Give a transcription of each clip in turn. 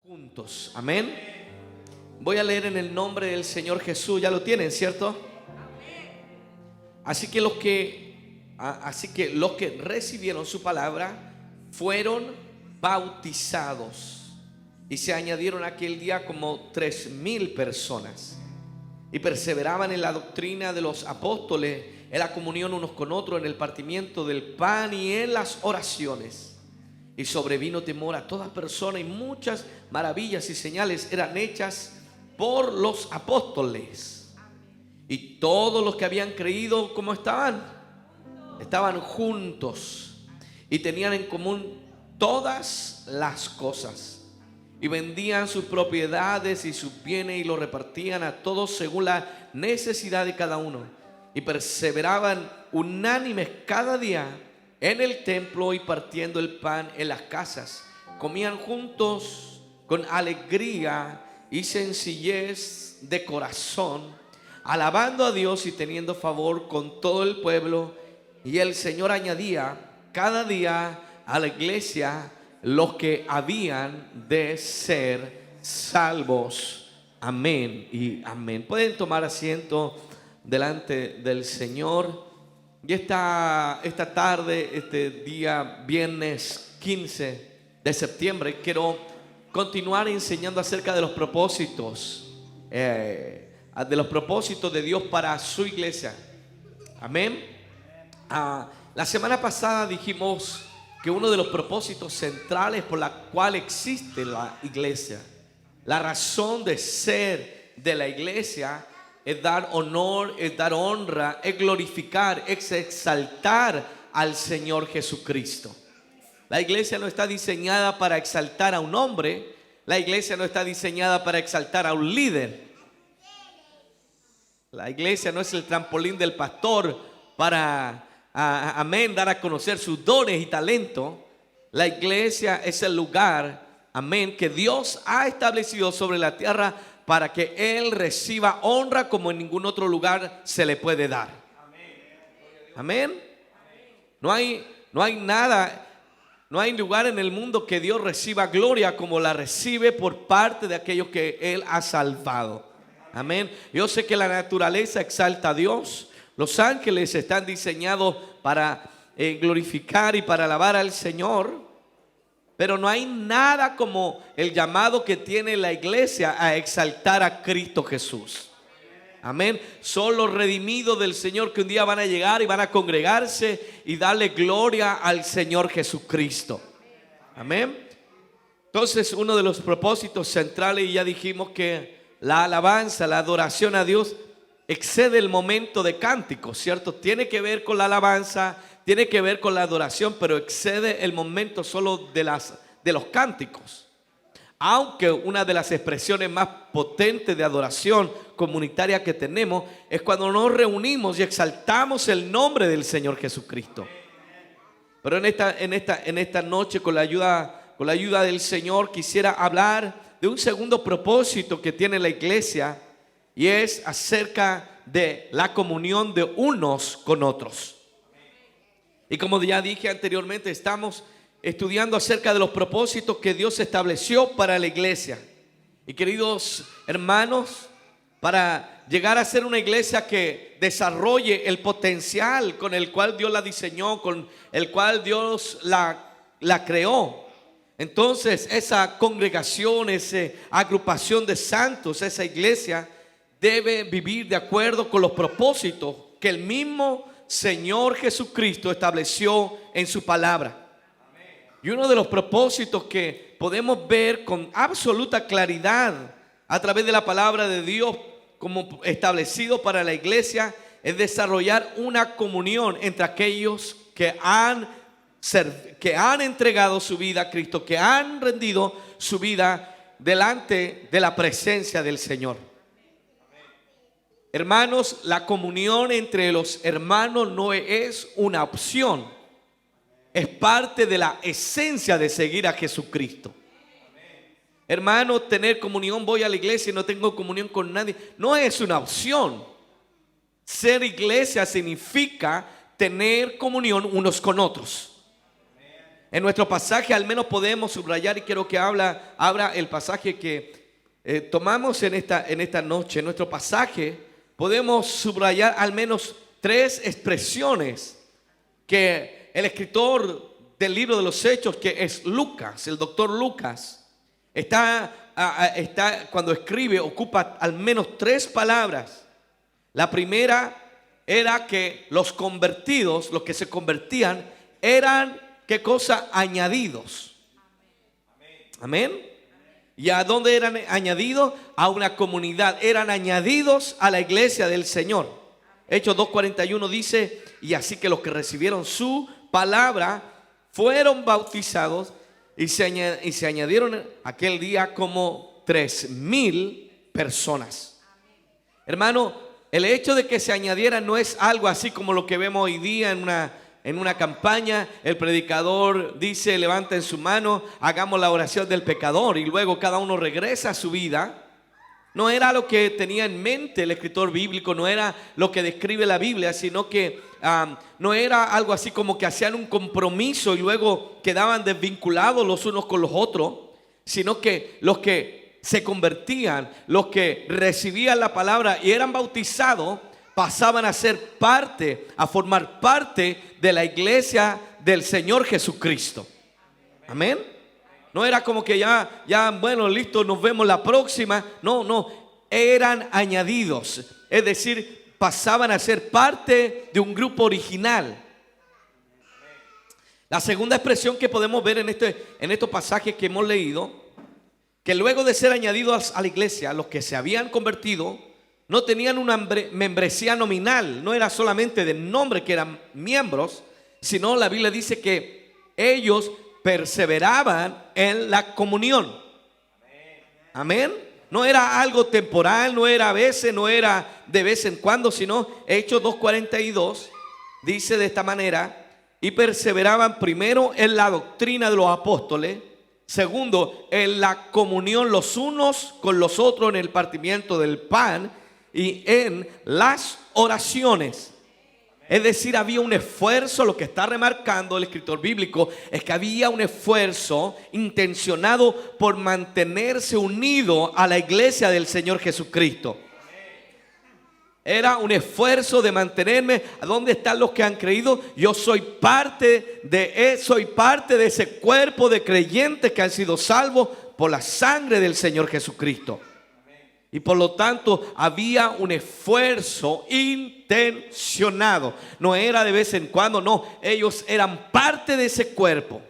juntos. Amén. Voy a leer en el nombre del Señor Jesús. Ya lo tienen, ¿cierto? Así que los que recibieron su palabra fueron bautizados, y se añadieron aquel día como 3,000 personas, y perseveraban en la doctrina de los apóstoles, en la comunión unos con otros, en el partimiento del pan y en las oraciones. Y sobrevino temor a toda persona, y muchas maravillas y señales eran hechas por los apóstoles. Y todos los que habían creído, ¿cómo estaban? Estaban juntos y tenían en común todas las cosas, y vendían sus propiedades y sus bienes y los repartían a todos según la necesidad de cada uno. Y perseveraban unánimes cada día en el templo y partiendo el pan en las casas. Comían juntos con alegría y sencillez de corazón, alabando a Dios y teniendo favor con todo el pueblo. Y el Señor añadía cada día a la iglesia los que habían de ser salvos. Amén y amén. Pueden tomar asiento delante del Señor. Y esta tarde, este día viernes 15 de septiembre, quiero continuar enseñando acerca de los propósitos, de Dios para su iglesia. Amén. La semana pasada dijimos que uno de los propósitos centrales por la cual existe la iglesia, la razón de ser de la iglesia, es dar honor, es dar honra, es glorificar, es exaltar al Señor Jesucristo. La iglesia no está diseñada para exaltar a un hombre. La iglesia no está diseñada para exaltar a un líder. La iglesia no es el trampolín del pastor para, amén, dar a conocer sus dones y talentos. La iglesia es el lugar, amén, que Dios ha establecido sobre la tierra para que Él reciba honra como en ningún otro lugar se le puede dar. Amén. No hay lugar en el mundo que Dios reciba gloria como la recibe por parte de aquellos que Él ha salvado. Amén. Yo sé que la naturaleza exalta a Dios. Los ángeles están diseñados para glorificar y para alabar al Señor. Pero no hay nada como el llamado que tiene la iglesia a exaltar a Cristo Jesús. Amén. Son los redimidos del Señor que un día van a llegar y van a congregarse y darle gloria al Señor Jesucristo. Amén. Entonces, uno de los propósitos centrales, y ya dijimos que la alabanza, la adoración a Dios excede el momento de cántico, ¿cierto? Tiene que ver con la alabanza, tiene que ver con la adoración, pero excede el momento solo de los cánticos. Aunque una de las expresiones más potentes de adoración comunitaria que tenemos es cuando nos reunimos y exaltamos el nombre del Señor Jesucristo. Pero en esta noche, con la ayuda del Señor, quisiera hablar de un segundo propósito que tiene la iglesia, y es acerca de la comunión de unos con otros. Y como ya dije anteriormente, estamos estudiando acerca de los propósitos que Dios estableció para la iglesia. Y queridos hermanos, para llegar a ser una iglesia que desarrolle el potencial con el cual Dios la diseñó, con el cual Dios la creó, entonces esa congregación, esa agrupación de santos, esa iglesia debe vivir de acuerdo con los propósitos que el mismo Señor Jesucristo estableció en su palabra. Y uno de los propósitos que podemos ver con absoluta claridad a través de la palabra de Dios como establecido para la iglesia es desarrollar una comunión entre aquellos que han entregado su vida a Cristo, que han rendido su vida delante de la presencia del Señor. Hermanos, la comunión entre los hermanos no es una opción, es parte de la esencia de seguir a Jesucristo. Hermano, tener comunión, voy a la iglesia y no tengo comunión con nadie, no es una opción. Ser iglesia significa tener comunión unos con otros. En nuestro pasaje al menos podemos subrayar, y quiero que abra el pasaje que tomamos en esta noche. En nuestro pasaje podemos subrayar al menos tres expresiones que el escritor del libro de los Hechos, que es Lucas, el doctor Lucas, cuando escribe, ocupa al menos tres palabras. La primera era que los convertidos, los que se convertían, eran, ¿qué cosa? Añadidos. Amén. ¿Y a dónde eran añadidos? A una comunidad. Eran añadidos a la iglesia del Señor. Hechos 2:41 dice: y así que los que recibieron su palabra fueron bautizados y se añadieron aquel día como 3,000 personas. Hermano, el hecho de que se añadieran no es algo así como lo que vemos hoy día en una campaña. El predicador dice: levanten su mano, hagamos la oración del pecador, y luego cada uno regresa a su vida. No era lo que tenía en mente el escritor bíblico, no era lo que describe la Biblia, sino que no era algo así como que hacían un compromiso y luego quedaban desvinculados los unos con los otros, sino que los que se convertían, los que recibían la palabra y eran bautizados, pasaban a ser parte, a formar parte de la iglesia del Señor Jesucristo. Amén. No era como que ya, bueno, listo, nos vemos la próxima. No, eran añadidos. Es decir, pasaban a ser parte de un grupo original. La segunda expresión que podemos ver en estos pasajes que hemos leído, que luego de ser añadidos a la iglesia, los que se habían convertido no tenían una membresía nominal. No era solamente de nombre que eran miembros, sino la Biblia dice que ellos perseveraban en la comunión. Amén. No era algo temporal, no era a veces, no era de vez en cuando, sino Hechos 2:42 dice de esta manera: y perseveraban primero en la doctrina de los apóstoles, segundo en la comunión los unos con los otros, en el partimiento del pan y en las oraciones. Es decir, había un esfuerzo. Lo que está remarcando el escritor bíblico es que había un esfuerzo intencionado por mantenerse unido a la iglesia del Señor Jesucristo. Era un esfuerzo de mantenerme. ¿A dónde están los que han creído? Yo soy parte de ese cuerpo de creyentes que han sido salvos por la sangre del Señor Jesucristo. Y por lo tanto había un esfuerzo intencionado. No era de vez en cuando, no. Ellos eran parte de ese cuerpo.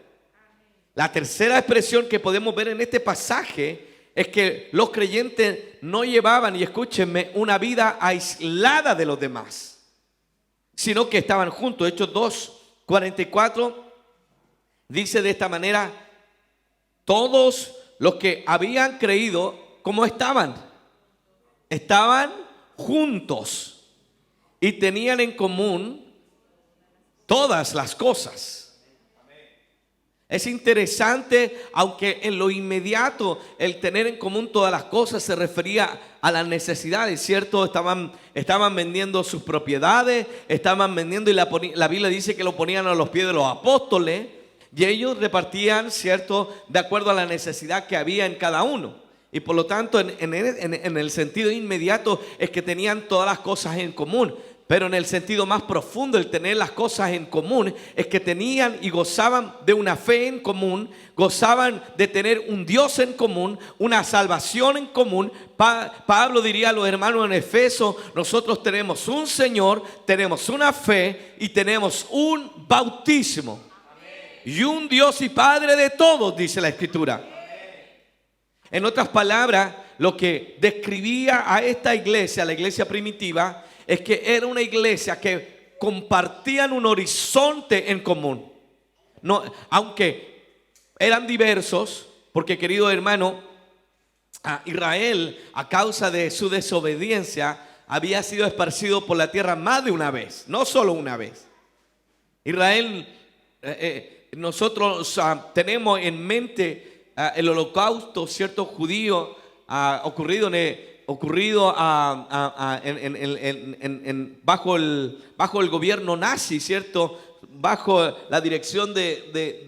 La tercera expresión que podemos ver en este pasaje es que los creyentes no llevaban, y escúchenme, una vida aislada de los demás, sino que estaban juntos. Hechos 2:44 dice de esta manera: todos los que habían creído, ¿cómo estaban? Estaban juntos y tenían en común todas las cosas. Es interesante, aunque en lo inmediato el tener en común todas las cosas se refería a las necesidades, ¿cierto? Estaban vendiendo sus propiedades, estaban vendiendo, y la Biblia dice que lo ponían a los pies de los apóstoles, y ellos repartían, ¿cierto?, de acuerdo a la necesidad que había en cada uno. Y por lo tanto, en el sentido inmediato es que tenían todas las cosas en común. Pero en el sentido más profundo, el tener las cosas en común es que tenían y gozaban de una fe en común, gozaban de tener un Dios en común, una salvación en común. Pablo diría a los hermanos en Efeso: nosotros tenemos un Señor, tenemos una fe y tenemos un bautismo. Amén. Y un Dios y Padre de todos, dice la Escritura. En otras palabras, lo que describía a esta iglesia, la iglesia primitiva, es que era una iglesia que compartían un horizonte en común. No, aunque eran diversos, porque, querido hermano, Israel, a causa de su desobediencia, había sido esparcido por la tierra más de una vez, no solo una vez. Israel, nosotros tenemos en mente el holocausto, cierto, judío, ocurrido bajo el gobierno nazi, cierto. bajo la dirección de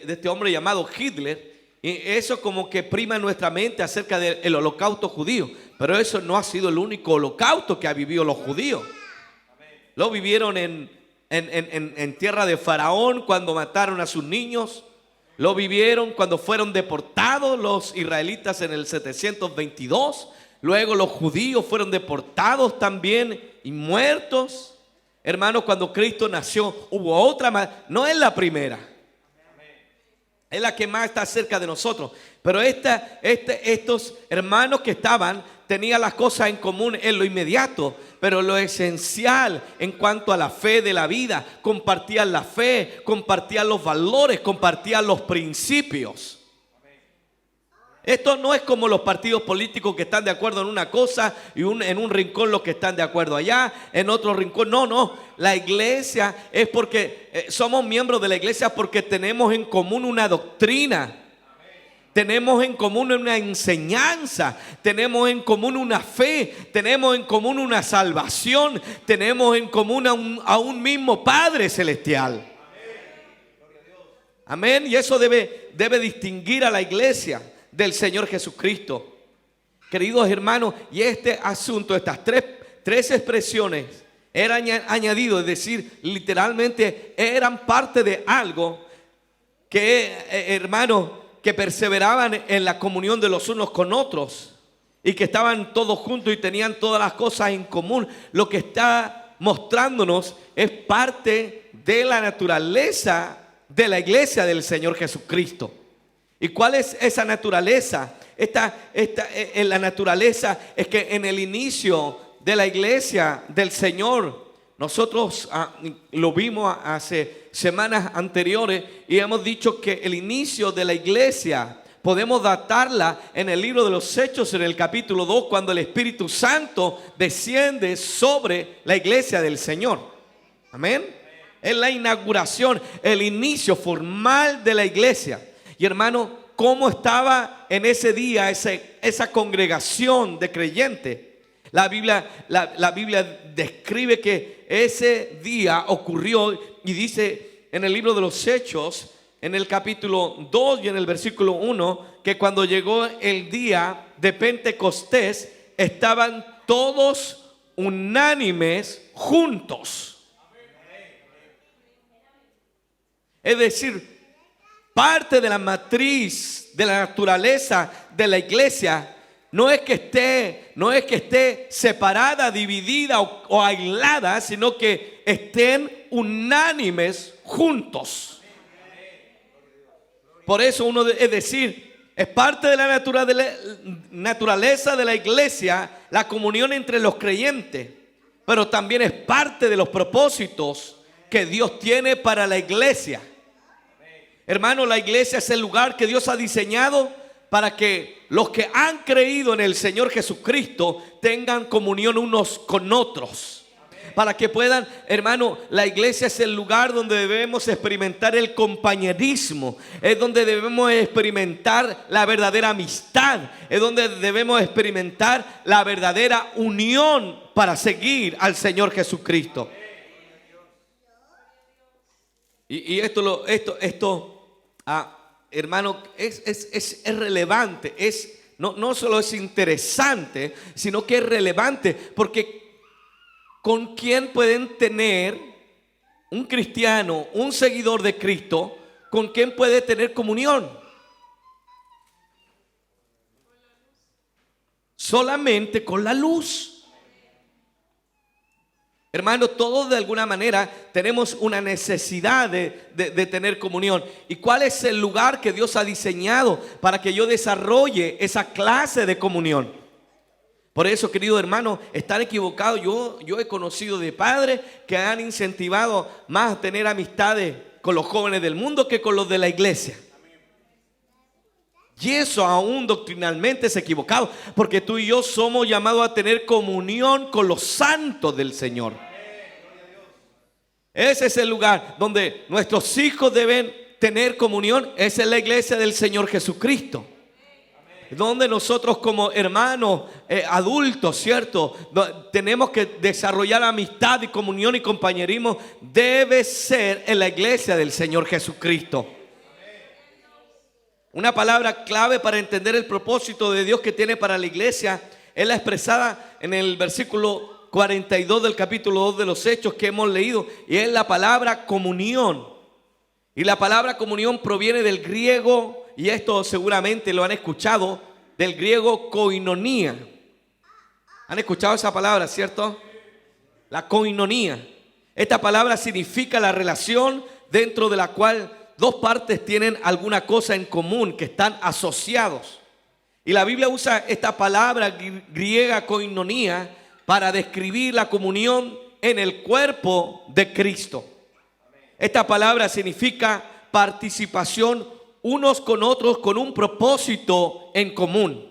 este hombre llamado Hitler. Y eso como que prima en nuestra mente acerca del holocausto judío. Pero eso no ha sido el único holocausto que ha vivido los judíos. Lo vivieron en tierra de Faraón cuando mataron a sus niños. Lo vivieron cuando fueron deportados los israelitas en el 722. Luego los judíos fueron deportados también y muertos. Hermanos, cuando Cristo nació hubo otra más. No es la primera. Es la que más está cerca de nosotros. Pero estos hermanos que tenían las cosas en común en lo inmediato, pero lo esencial en cuanto a la fe de la vida. Compartían la fe, compartían los valores, compartían los principios. Esto no es como los partidos políticos que están de acuerdo en una cosa y en un rincón los que están de acuerdo allá, en otro rincón. No. La iglesia es porque somos miembros de la iglesia porque tenemos en común una doctrina. Tenemos en común una enseñanza, tenemos en común una fe, tenemos en común una salvación, tenemos en común a un mismo Padre Celestial. Amén. Y eso debe distinguir a la iglesia del Señor Jesucristo. Queridos hermanos, y este asunto, estas tres expresiones eran añadidos, es decir, literalmente eran parte de algo que, hermanos, que perseveraban en la comunión de los unos con otros y que estaban todos juntos y tenían todas las cosas en común. Lo que está mostrándonos es parte de la naturaleza de la iglesia del Señor Jesucristo. ¿Y cuál es esa naturaleza? La naturaleza es que en el inicio de la iglesia del Señor, nosotros lo vimos hace semanas anteriores y hemos dicho que el inicio de la iglesia podemos datarla en el libro de los Hechos, en el capítulo 2, cuando el Espíritu Santo desciende sobre la iglesia del Señor. Amén. Es la inauguración, el inicio formal de la iglesia. Y hermano, ¿cómo estaba en ese día esa congregación de creyentes? La Biblia describe que ese día ocurrió y dice en el libro de los Hechos, en el capítulo 2 y en el versículo 1, que cuando llegó el día de Pentecostés, estaban todos unánimes juntos. Es decir, parte de la matriz, de la naturaleza de la iglesia, no es que esté separada, dividida o aislada, sino que estén unánimes juntos. Por eso es parte de la naturaleza de la iglesia, la comunión entre los creyentes, pero también es parte de los propósitos que Dios tiene para la iglesia. Hermano, la iglesia es el lugar que Dios ha diseñado para que los que han creído en el Señor Jesucristo tengan comunión unos con otros. Para que puedan, hermano, la iglesia es el lugar donde debemos experimentar el compañerismo. Es donde debemos experimentar la verdadera amistad. Es donde debemos experimentar la verdadera unión para seguir al Señor Jesucristo. Y esto hermano, es relevante, no solo es interesante, sino que es relevante, porque ¿con quién pueden tener un cristiano, un seguidor de Cristo, con quién puede tener comunión? Solamente con la luz. Hermano, todos de alguna manera tenemos una necesidad de tener comunión. ¿Y cuál es el lugar que Dios ha diseñado para que yo desarrolle esa clase de comunión? Por eso, querido hermano, están equivocados. Yo he conocido de padres que han incentivado más a tener amistades con los jóvenes del mundo que con los de la iglesia. Y eso aún doctrinalmente es equivocado, porque tú y yo somos llamados a tener comunión con los santos del Señor. Ese es el lugar donde nuestros hijos deben tener comunión. Esa es la iglesia del Señor Jesucristo. donde nosotros como hermanos adultos, ¿cierto? Tenemos que desarrollar amistad y comunión y compañerismo. Debe ser en la iglesia del Señor Jesucristo. Una palabra clave para entender el propósito de Dios que tiene para la iglesia es la expresada en el versículo 42 del capítulo 2 de los Hechos que hemos leído, y es la palabra comunión. Y la palabra comunión proviene del griego, y esto seguramente lo han escuchado, del griego koinonía. ¿Han escuchado esa palabra, cierto? La koinonía. Esta palabra significa la relación dentro de la cual dos partes tienen alguna cosa en común, que están asociados. Y la Biblia usa esta palabra griega koinonía para describir la comunión en el cuerpo de Cristo. Esta palabra significa participación unos con otros con un propósito en común.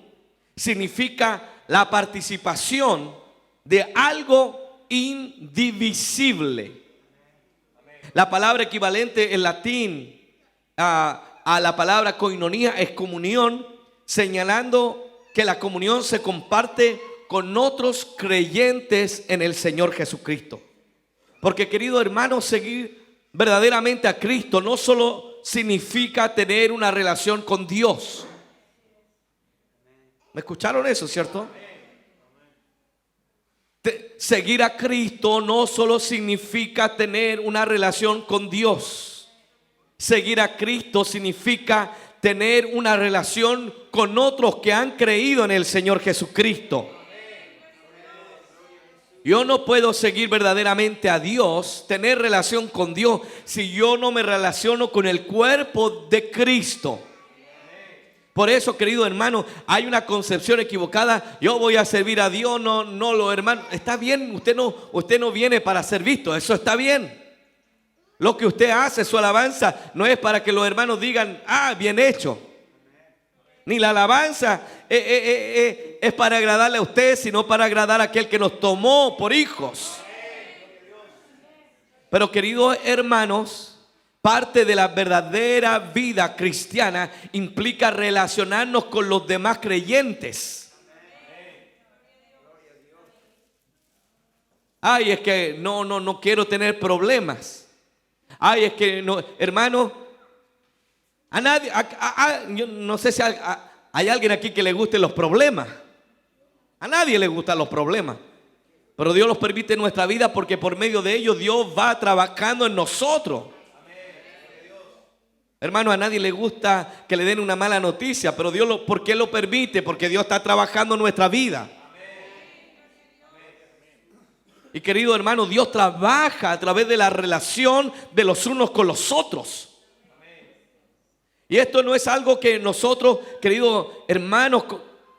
Significa la participación de algo indivisible. La palabra equivalente en latín a la palabra koinonía es comunión, señalando que la comunión se comparte con otros creyentes en el Señor Jesucristo. Porque, querido hermano, seguir verdaderamente a Cristo no solo significa tener una relación con Dios. ¿Me escucharon eso, cierto? Seguir a Cristo no solo significa tener una relación con Dios. Seguir a Cristo significa tener una relación con otros que han creído en el Señor Jesucristo. Yo no puedo seguir verdaderamente a Dios, tener relación con Dios, si yo no me relaciono con el cuerpo de Cristo. Por eso, querido hermano, hay una concepción equivocada. Yo voy a servir a Dios, no lo hermano. Está bien, usted no viene para ser visto, eso está bien. Lo que usted hace, su alabanza, no es para que los hermanos digan, bien hecho. Ni la alabanza es para agradarle a usted, sino para agradar a aquel que nos tomó por hijos. Pero, queridos hermanos, parte de la verdadera vida cristiana implica relacionarnos con los demás creyentes. Es que no quiero tener problemas. Es que no, hermano, a nadie, yo no sé si hay alguien aquí que le gusten los problemas. A nadie le gustan los problemas, pero Dios los permite en nuestra vida porque por medio de ellos Dios va trabajando en nosotros. Hermano, a nadie le gusta que le den una mala noticia, pero Dios ¿por qué lo permite? Porque Dios está trabajando en nuestra vida. Y, querido hermano, Dios trabaja a través de la relación de los unos con los otros. Y esto no es algo que nosotros, queridos hermanos,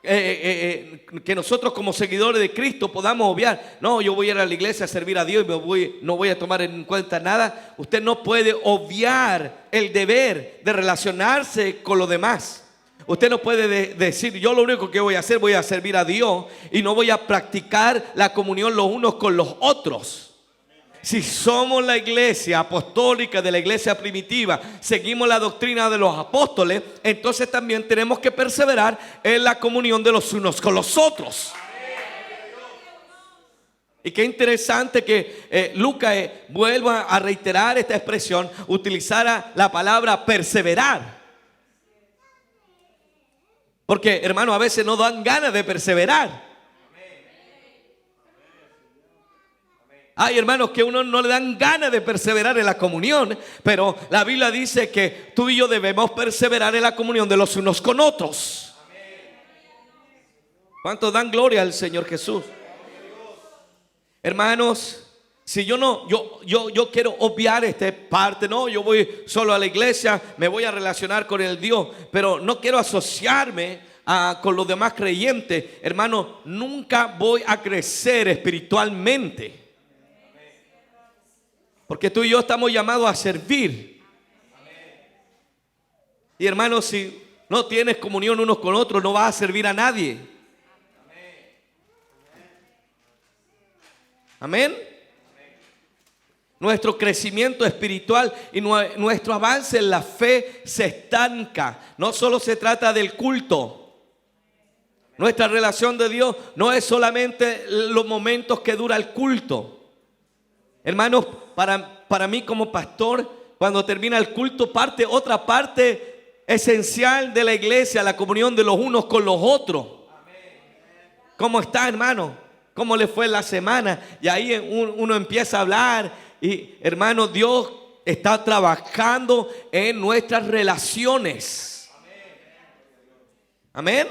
que nosotros como seguidores de Cristo podamos obviar. No, yo voy a ir a la iglesia a servir a Dios y no voy a tomar en cuenta nada. Usted no puede obviar el deber de relacionarse con los demás. Usted no puede decir, yo lo único que voy a hacer, voy a servir a Dios y no voy a practicar la comunión los unos con los otros. Si somos la iglesia apostólica de la iglesia primitiva, seguimos la doctrina de los apóstoles, entonces también tenemos que perseverar en la comunión de los unos con los otros. Y qué interesante que Lucas vuelva a reiterar esta expresión, utilizara la palabra perseverar. Porque, hermano, a veces no dan ganas de perseverar. Hay hermanos que a uno no le dan ganas de perseverar en la comunión, pero la Biblia dice que tú y yo debemos perseverar en la comunión de los unos con otros. ¿Cuántos dan gloria al Señor Jesús? Hermanos, si yo quiero obviar esta parte, no, yo voy solo a la iglesia, me voy a relacionar con el Dios, pero no quiero asociarme con los demás creyentes, hermano, nunca voy a crecer espiritualmente. Porque tú y yo estamos llamados a servir. Y hermano, si no tienes comunión unos con otros, no vas a servir a nadie. Amén. Nuestro crecimiento espiritual y nuestro avance en la fe se estanca. No solo se trata del culto. Nuestra relación de Dios no es solamente los momentos que dura el culto. Hermanos, para mí como pastor, cuando termina el culto, otra parte esencial de la iglesia, la comunión de los unos con los otros. ¿Cómo está, hermano? ¿Cómo le fue la semana? Y ahí uno empieza a hablar y, hermano, Dios está trabajando en nuestras relaciones. Amén.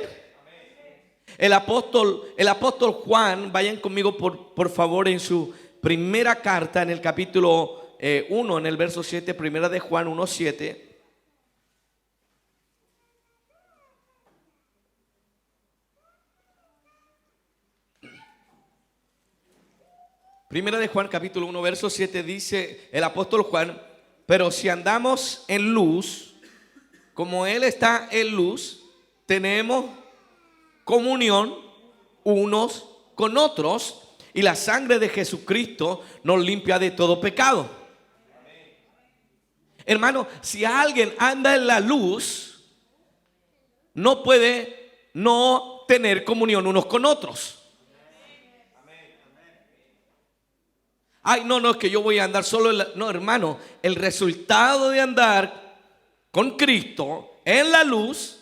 El apóstol Juan, vayan conmigo por favor en su primera carta, en el capítulo 1, en el verso 7, primera de Juan 1:7. Primera de Juan capítulo 1 verso 7 dice el apóstol Juan: pero si andamos en luz, como Él está en luz, tenemos comunión unos con otros, y la sangre de Jesucristo nos limpia de todo pecado. Hermano, si alguien anda en la luz, no puede no tener comunión unos con otros. Ay, no, es que yo voy a andar solo no, hermano, el resultado de andar con Cristo en la luz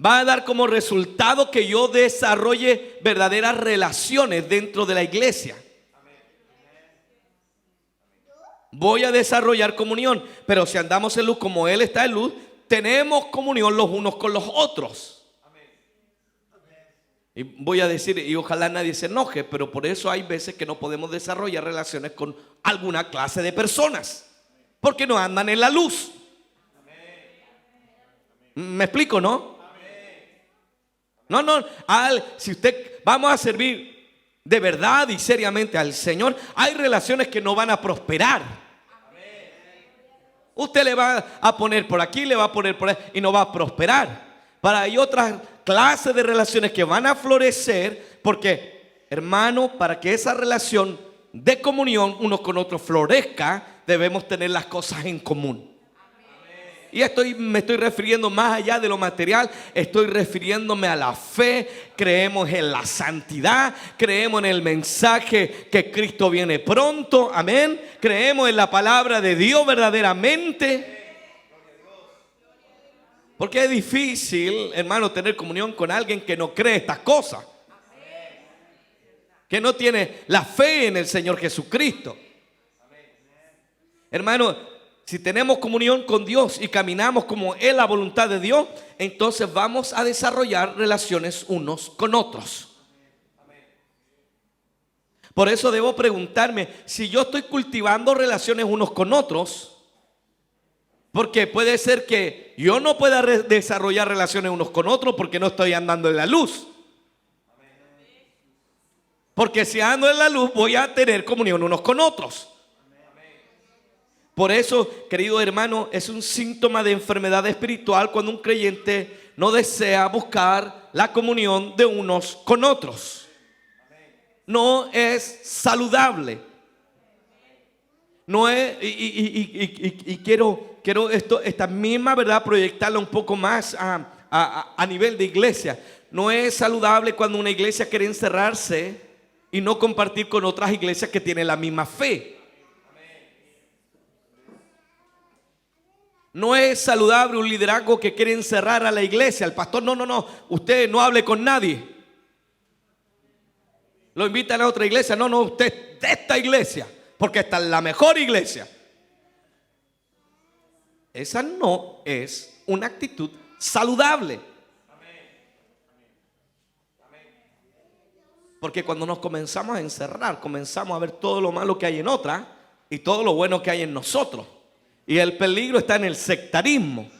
va a dar como resultado que yo desarrolle verdaderas relaciones dentro de la iglesia. Voy a desarrollar comunión, pero si andamos en luz como Él está en luz, tenemos comunión los unos con los otros. Y voy a decir, y ojalá nadie se enoje, pero por eso hay veces que no podemos desarrollar relaciones con alguna clase de personas, porque no andan en la luz. ¿Me explico, no? No, si usted vamos a servir de verdad y seriamente al Señor, hay relaciones que no van a prosperar. Usted le va a poner por aquí, le va a poner por ahí y no va a prosperar. Hay otras clases de relaciones que van a florecer, porque, hermano, para que esa relación de comunión unos con otros florezca, debemos tener las cosas en común. Y me estoy refiriendo más allá de lo material, estoy refiriéndome a la fe. Creemos en la santidad, creemos en el mensaje que Cristo viene pronto, amén. Creemos en la palabra de Dios verdaderamente. Porque es difícil, hermano, tener comunión con alguien que no cree estas cosas, que no tiene la fe en el Señor Jesucristo. Hermano, si tenemos comunión con Dios y caminamos como es la voluntad de Dios, entonces vamos a desarrollar relaciones unos con otros. Por eso debo preguntarme si yo estoy cultivando relaciones unos con otros, porque puede ser que yo no pueda desarrollar relaciones unos con otros porque no estoy andando en la luz. Porque si ando en la luz voy a tener comunión unos con otros. Por eso, querido hermano, es un síntoma de enfermedad espiritual cuando un creyente no desea buscar la comunión de unos con otros. No es saludable. No es, y quiero esta misma verdad proyectarla un poco más a nivel de iglesia. No es saludable cuando una iglesia quiere encerrarse y no compartir con otras iglesias que tienen la misma fe. No es saludable un liderazgo que quiere encerrar a la iglesia, al pastor. No, usted no hable con nadie. Lo invitan a otra iglesia. No, usted de esta iglesia, porque esta es la mejor iglesia. Esa no es una actitud saludable. Porque cuando nos comenzamos a encerrar, comenzamos a ver todo lo malo que hay en otra y todo lo bueno que hay en nosotros. Y el peligro está en el sectarismo.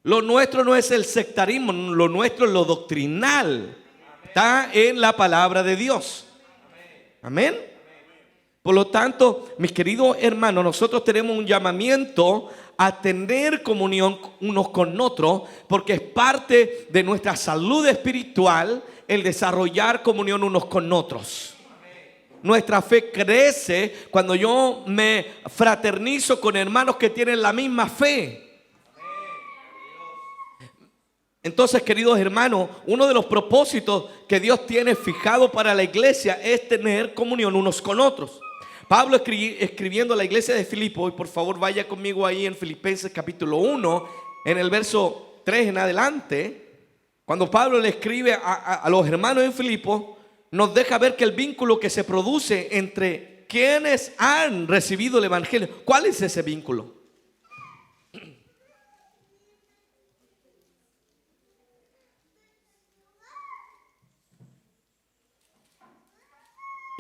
Lo nuestro no es el sectarismo, lo nuestro es lo doctrinal. Está en la palabra de Dios. Amén. Por lo tanto, mis queridos hermanos, nosotros tenemos un llamamiento a tener comunión unos con otros, porque es parte de nuestra salud espiritual el desarrollar comunión unos con otros. Nuestra fe crece cuando yo me fraternizo con hermanos que tienen la misma fe. Entonces, queridos hermanos, uno de los propósitos que Dios tiene fijado para la iglesia es tener comunión unos con otros. Pablo escribiendo a la iglesia de Filipo, y por favor vaya conmigo ahí en Filipenses capítulo 1, en el verso 3 en adelante, cuando Pablo le escribe a los hermanos en Filipo, nos deja ver que el vínculo que se produce entre quienes han recibido el evangelio, ¿cuál es ese vínculo?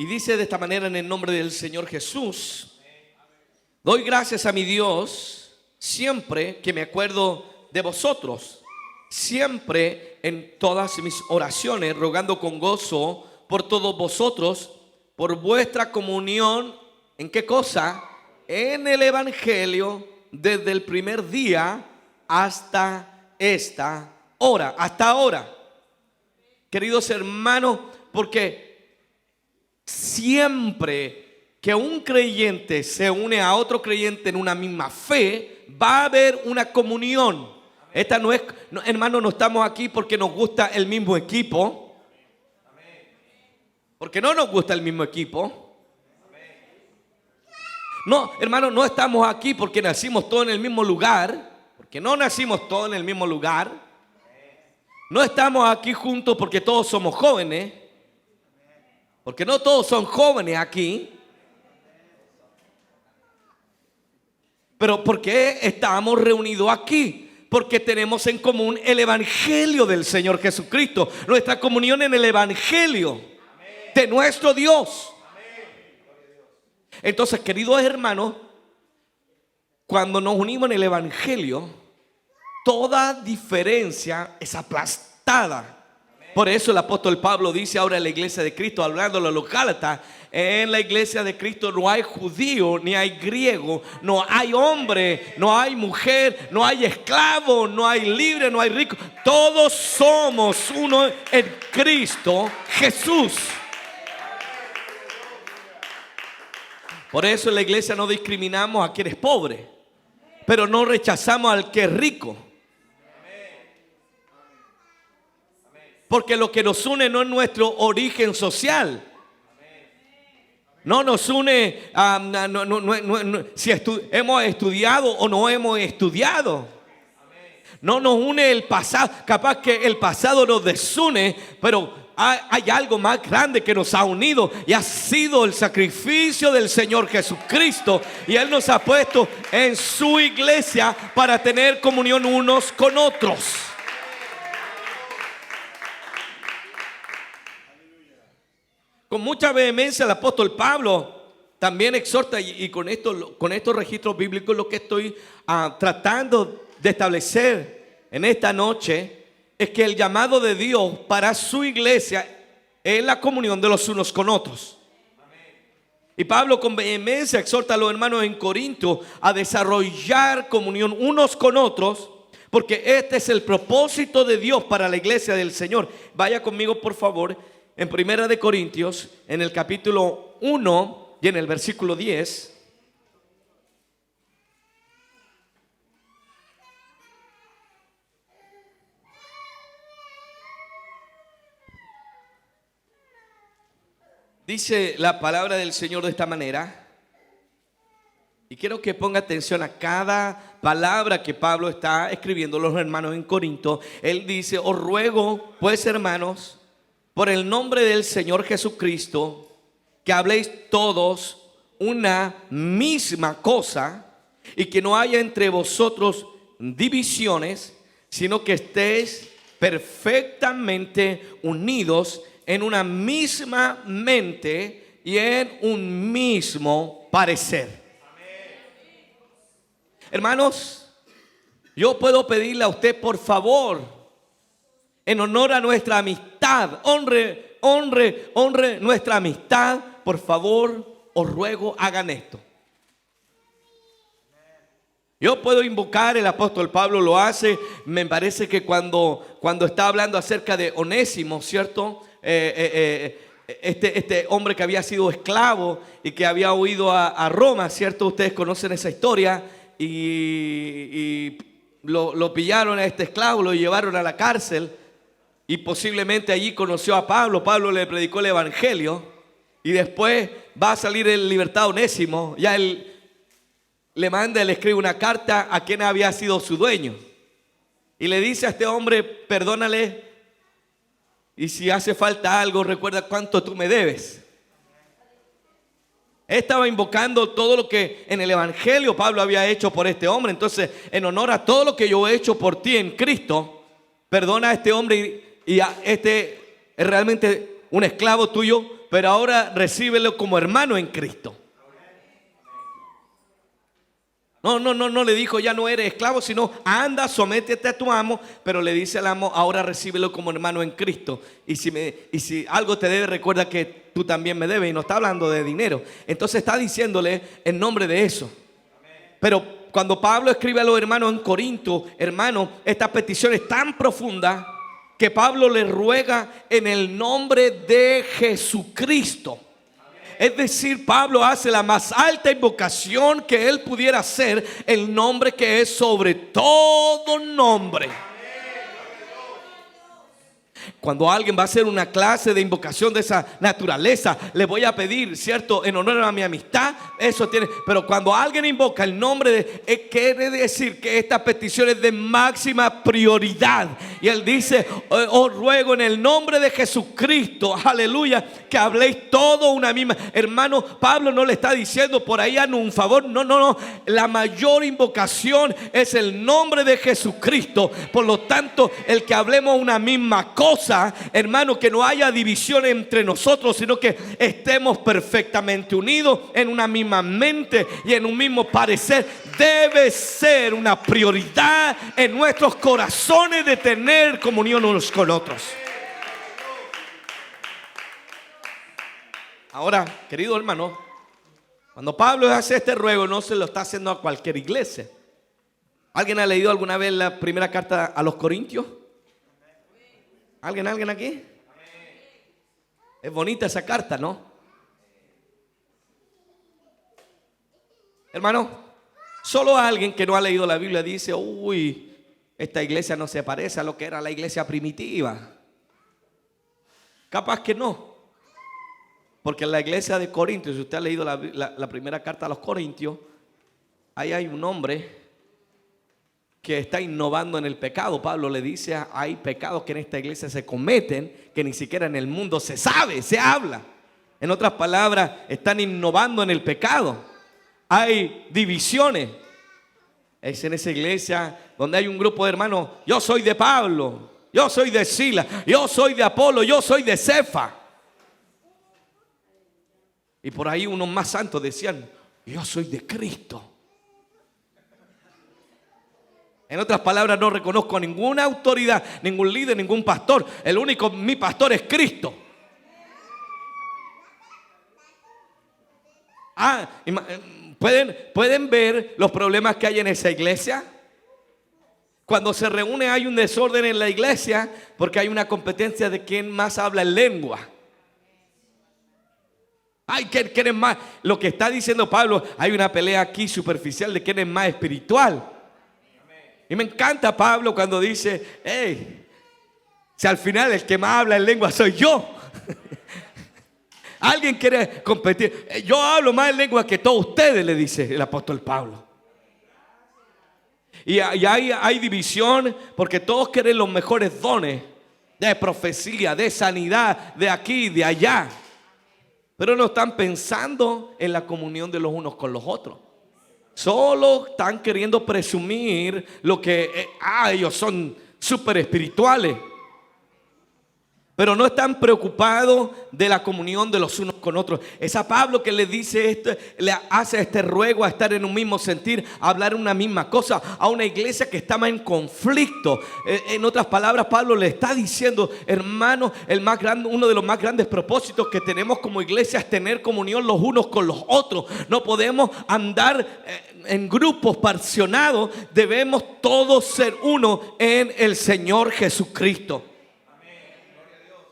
Y dice de esta manera: en el nombre del Señor Jesús, doy gracias a mi Dios siempre que me acuerdo de vosotros, siempre en todas mis oraciones, rogando con gozo por todos vosotros, por vuestra comunión. ¿En qué cosa? En el evangelio, desde el primer día hasta esta hora, hasta ahora. Queridos hermanos, porque siempre que un creyente se une a otro creyente en una misma fe, va a haber una comunión. Esta no es, hermano, no estamos aquí porque nos gusta el mismo equipo, porque no nos gusta el mismo equipo. No, hermano, no estamos aquí porque nacimos todos en el mismo lugar, porque no nacimos todos en el mismo lugar. No estamos aquí juntos porque todos somos jóvenes, porque no todos son jóvenes aquí. Pero ¿por qué estamos reunidos aquí? Porque tenemos en común el evangelio del Señor Jesucristo, nuestra comunión en el evangelio de nuestro Dios. Entonces, queridos hermanos, cuando nos unimos en el evangelio, toda diferencia es aplastada. Por eso el apóstol Pablo dice ahora en la iglesia de Cristo, hablando a los Gálatas: en la iglesia de Cristo no hay judío ni hay griego, no hay hombre, no hay mujer, no hay esclavo, no hay libre, no hay rico. Todos somos uno en Cristo Jesús. Por eso en la iglesia no discriminamos a quien es pobre, pero no rechazamos al que es rico. Porque lo que nos une no es nuestro origen social. No nos une si hemos estudiado o no hemos estudiado. No nos une el pasado. Capaz que el pasado nos desune, pero hay algo más grande que nos ha unido, y ha sido el sacrificio del Señor Jesucristo. Y Él nos ha puesto en su iglesia para tener comunión unos con otros. Con mucha vehemencia el apóstol Pablo también exhorta, y con estos registros bíblicos lo que estoy tratando de establecer en esta noche es que el llamado de Dios para su iglesia es la comunión de los unos con otros. Y Pablo con vehemencia exhorta a los hermanos en Corinto a desarrollar comunión unos con otros, porque este es el propósito de Dios para la iglesia del Señor. Vaya conmigo, por favor, en Primera de Corintios, en el capítulo 1 y en el versículo 10. Dice la palabra del Señor de esta manera, y quiero que ponga atención a cada palabra que Pablo está escribiendo a los hermanos en Corinto. Él dice: os ruego pues, hermanos, por el nombre del Señor Jesucristo, que habléis todos una misma cosa, y que no haya entre vosotros divisiones, sino que estéis perfectamente unidos en una misma mente y en un mismo parecer. Hermanos, yo puedo pedirle a usted, por favor, en honor a nuestra amistad, honre nuestra amistad, por favor, os ruego, hagan esto. Yo puedo invocar, el apóstol Pablo lo hace, me parece que cuando está hablando acerca de Onésimo, ¿cierto? Este hombre que había sido esclavo y que había huido a Roma, ¿cierto? Ustedes conocen esa historia, y lo pillaron a este esclavo, lo llevaron a la cárcel y posiblemente allí conoció a Pablo. Pablo le predicó el evangelio y después va a salir el libertado Onésimo. Ya él le manda, le escribe una carta a quien había sido su dueño y le dice a este hombre: perdónale, y si hace falta algo, recuerda cuánto tú me debes. Estaba invocando todo lo que en el evangelio Pablo había hecho por este hombre. Entonces, en honor a todo lo que yo he hecho por ti en Cristo, perdona a este hombre, y a este es realmente un esclavo tuyo, pero ahora recíbelo como hermano en Cristo. No le dijo: ya no eres esclavo, sino anda, sométete a tu amo. Pero le dice al amo: ahora recíbelo como hermano en Cristo. Y si algo te debe, recuerda que tú también me debes. Y no está hablando de dinero. Entonces está diciéndole en nombre de eso. Pero cuando Pablo escribe a los hermanos en Corinto, hermano, esta petición es tan profunda que Pablo le ruega en el nombre de Jesucristo. Es decir, Pablo hace la más alta invocación que él pudiera hacer, el nombre que es sobre todo nombre. Cuando alguien va a hacer una clase de invocación de esa naturaleza, le voy a pedir, ¿cierto?, en honor a mi amistad, eso tiene. Pero cuando alguien invoca el nombre quiere decir que esta petición es de máxima prioridad. Y él dice: os ruego en el nombre de Jesucristo, aleluya, que habléis todo una misma. Hermano, Pablo no le está diciendo por ahí hazme un favor. No. La mayor invocación es el nombre de Jesucristo. Por lo tanto, el que hablemos una misma cosa, hermano, que no haya división entre nosotros, sino que estemos perfectamente unidos en una misma mente y en un mismo parecer, debe ser una prioridad en nuestros corazones de tener comunión unos con otros. Ahora, querido hermano, cuando Pablo hace este ruego, no se lo está haciendo a cualquier iglesia. ¿Alguien ha leído alguna vez la primera carta a los Corintios? ¿Alguien aquí? Es bonita esa carta, ¿no? Hermano, solo alguien que no ha leído la Biblia dice: uy, esta iglesia no se parece a lo que era la iglesia primitiva. Capaz que no. Porque en la iglesia de Corintios, si usted ha leído la primera carta a los Corintios, ahí hay un hombre que está innovando en el pecado. Pablo le dice: hay pecados que en esta iglesia se cometen que ni siquiera en el mundo se sabe, se habla. En otras palabras, están innovando en el pecado. Hay divisiones. Es en esa iglesia donde hay un grupo de hermanos: yo soy de Pablo, yo soy de Silas, yo soy de Apolo, yo soy de Cefa. Y por ahí unos más santos decían: yo soy de Cristo. En otras palabras, no reconozco ninguna autoridad, ningún líder, ningún pastor. El único, mi pastor es Cristo. ¿Pueden ver los problemas que hay en esa iglesia? Cuando se reúne hay un desorden en la iglesia porque hay una competencia de quién más habla en lengua. ¿Quién es más? Lo que está diciendo Pablo, hay una pelea aquí superficial de quién es más espiritual. Y me encanta Pablo cuando dice: si al final el que más habla en lengua soy yo. Alguien quiere competir. Yo hablo más en lengua que todos ustedes, le dice el apóstol Pablo. Y hay división porque todos quieren los mejores dones de profecía, de sanidad, de aquí y de allá. Pero no están pensando en la comunión de los unos con los otros. Solo están queriendo presumir lo que ellos son súper espirituales. Pero no están preocupados de la comunión de los unos con otros. Es a Pablo que le dice esto, le hace este ruego a estar en un mismo sentir, a hablar una misma cosa, a una iglesia que estaba en conflicto. En otras palabras, Pablo le está diciendo: hermano, uno de los más grandes propósitos que tenemos como iglesia es tener comunión los unos con los otros. No podemos andar en grupos parcionados, debemos todos ser uno en el Señor Jesucristo.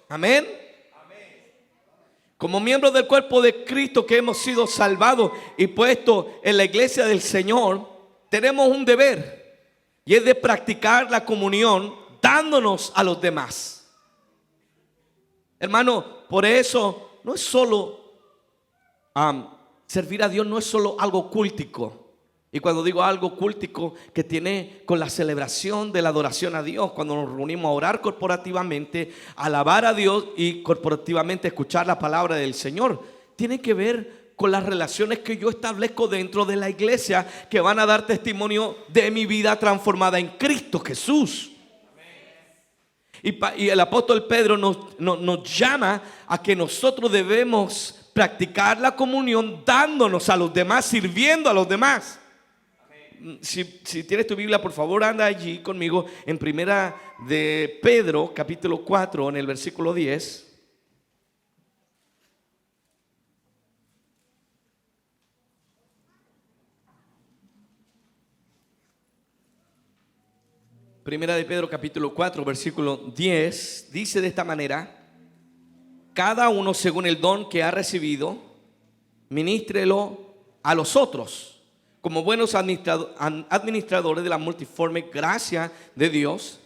Amén. Como miembros del cuerpo de Cristo que hemos sido salvados y puestos en la iglesia del Señor, tenemos un deber. y es de practicar la comunión dándonos a los demás. Hermano, por eso no es solo servir a Dios, no es solo algo cultico. Y cuando digo algo cultico, que tiene con la celebración de la adoración a Dios, cuando nos reunimos a orar corporativamente, alabar a Dios y corporativamente escuchar la palabra del Señor, tiene que ver con las relaciones que yo establezco dentro de la iglesia, que van a dar testimonio de mi vida transformada en Cristo Jesús. Y el apóstol Pedro nos llama a que nosotros debemos practicar la comunión dándonos a los demás, sirviendo a los demás. Si tienes tu Biblia, por favor, anda allí conmigo en primera de Pedro, capítulo 4, en el versículo 10. Primera de Pedro, capítulo 4, versículo 10, dice de esta manera: cada uno según el don que ha recibido, ministrelo a los otros como buenos administradores de la multiforme gracia de Dios.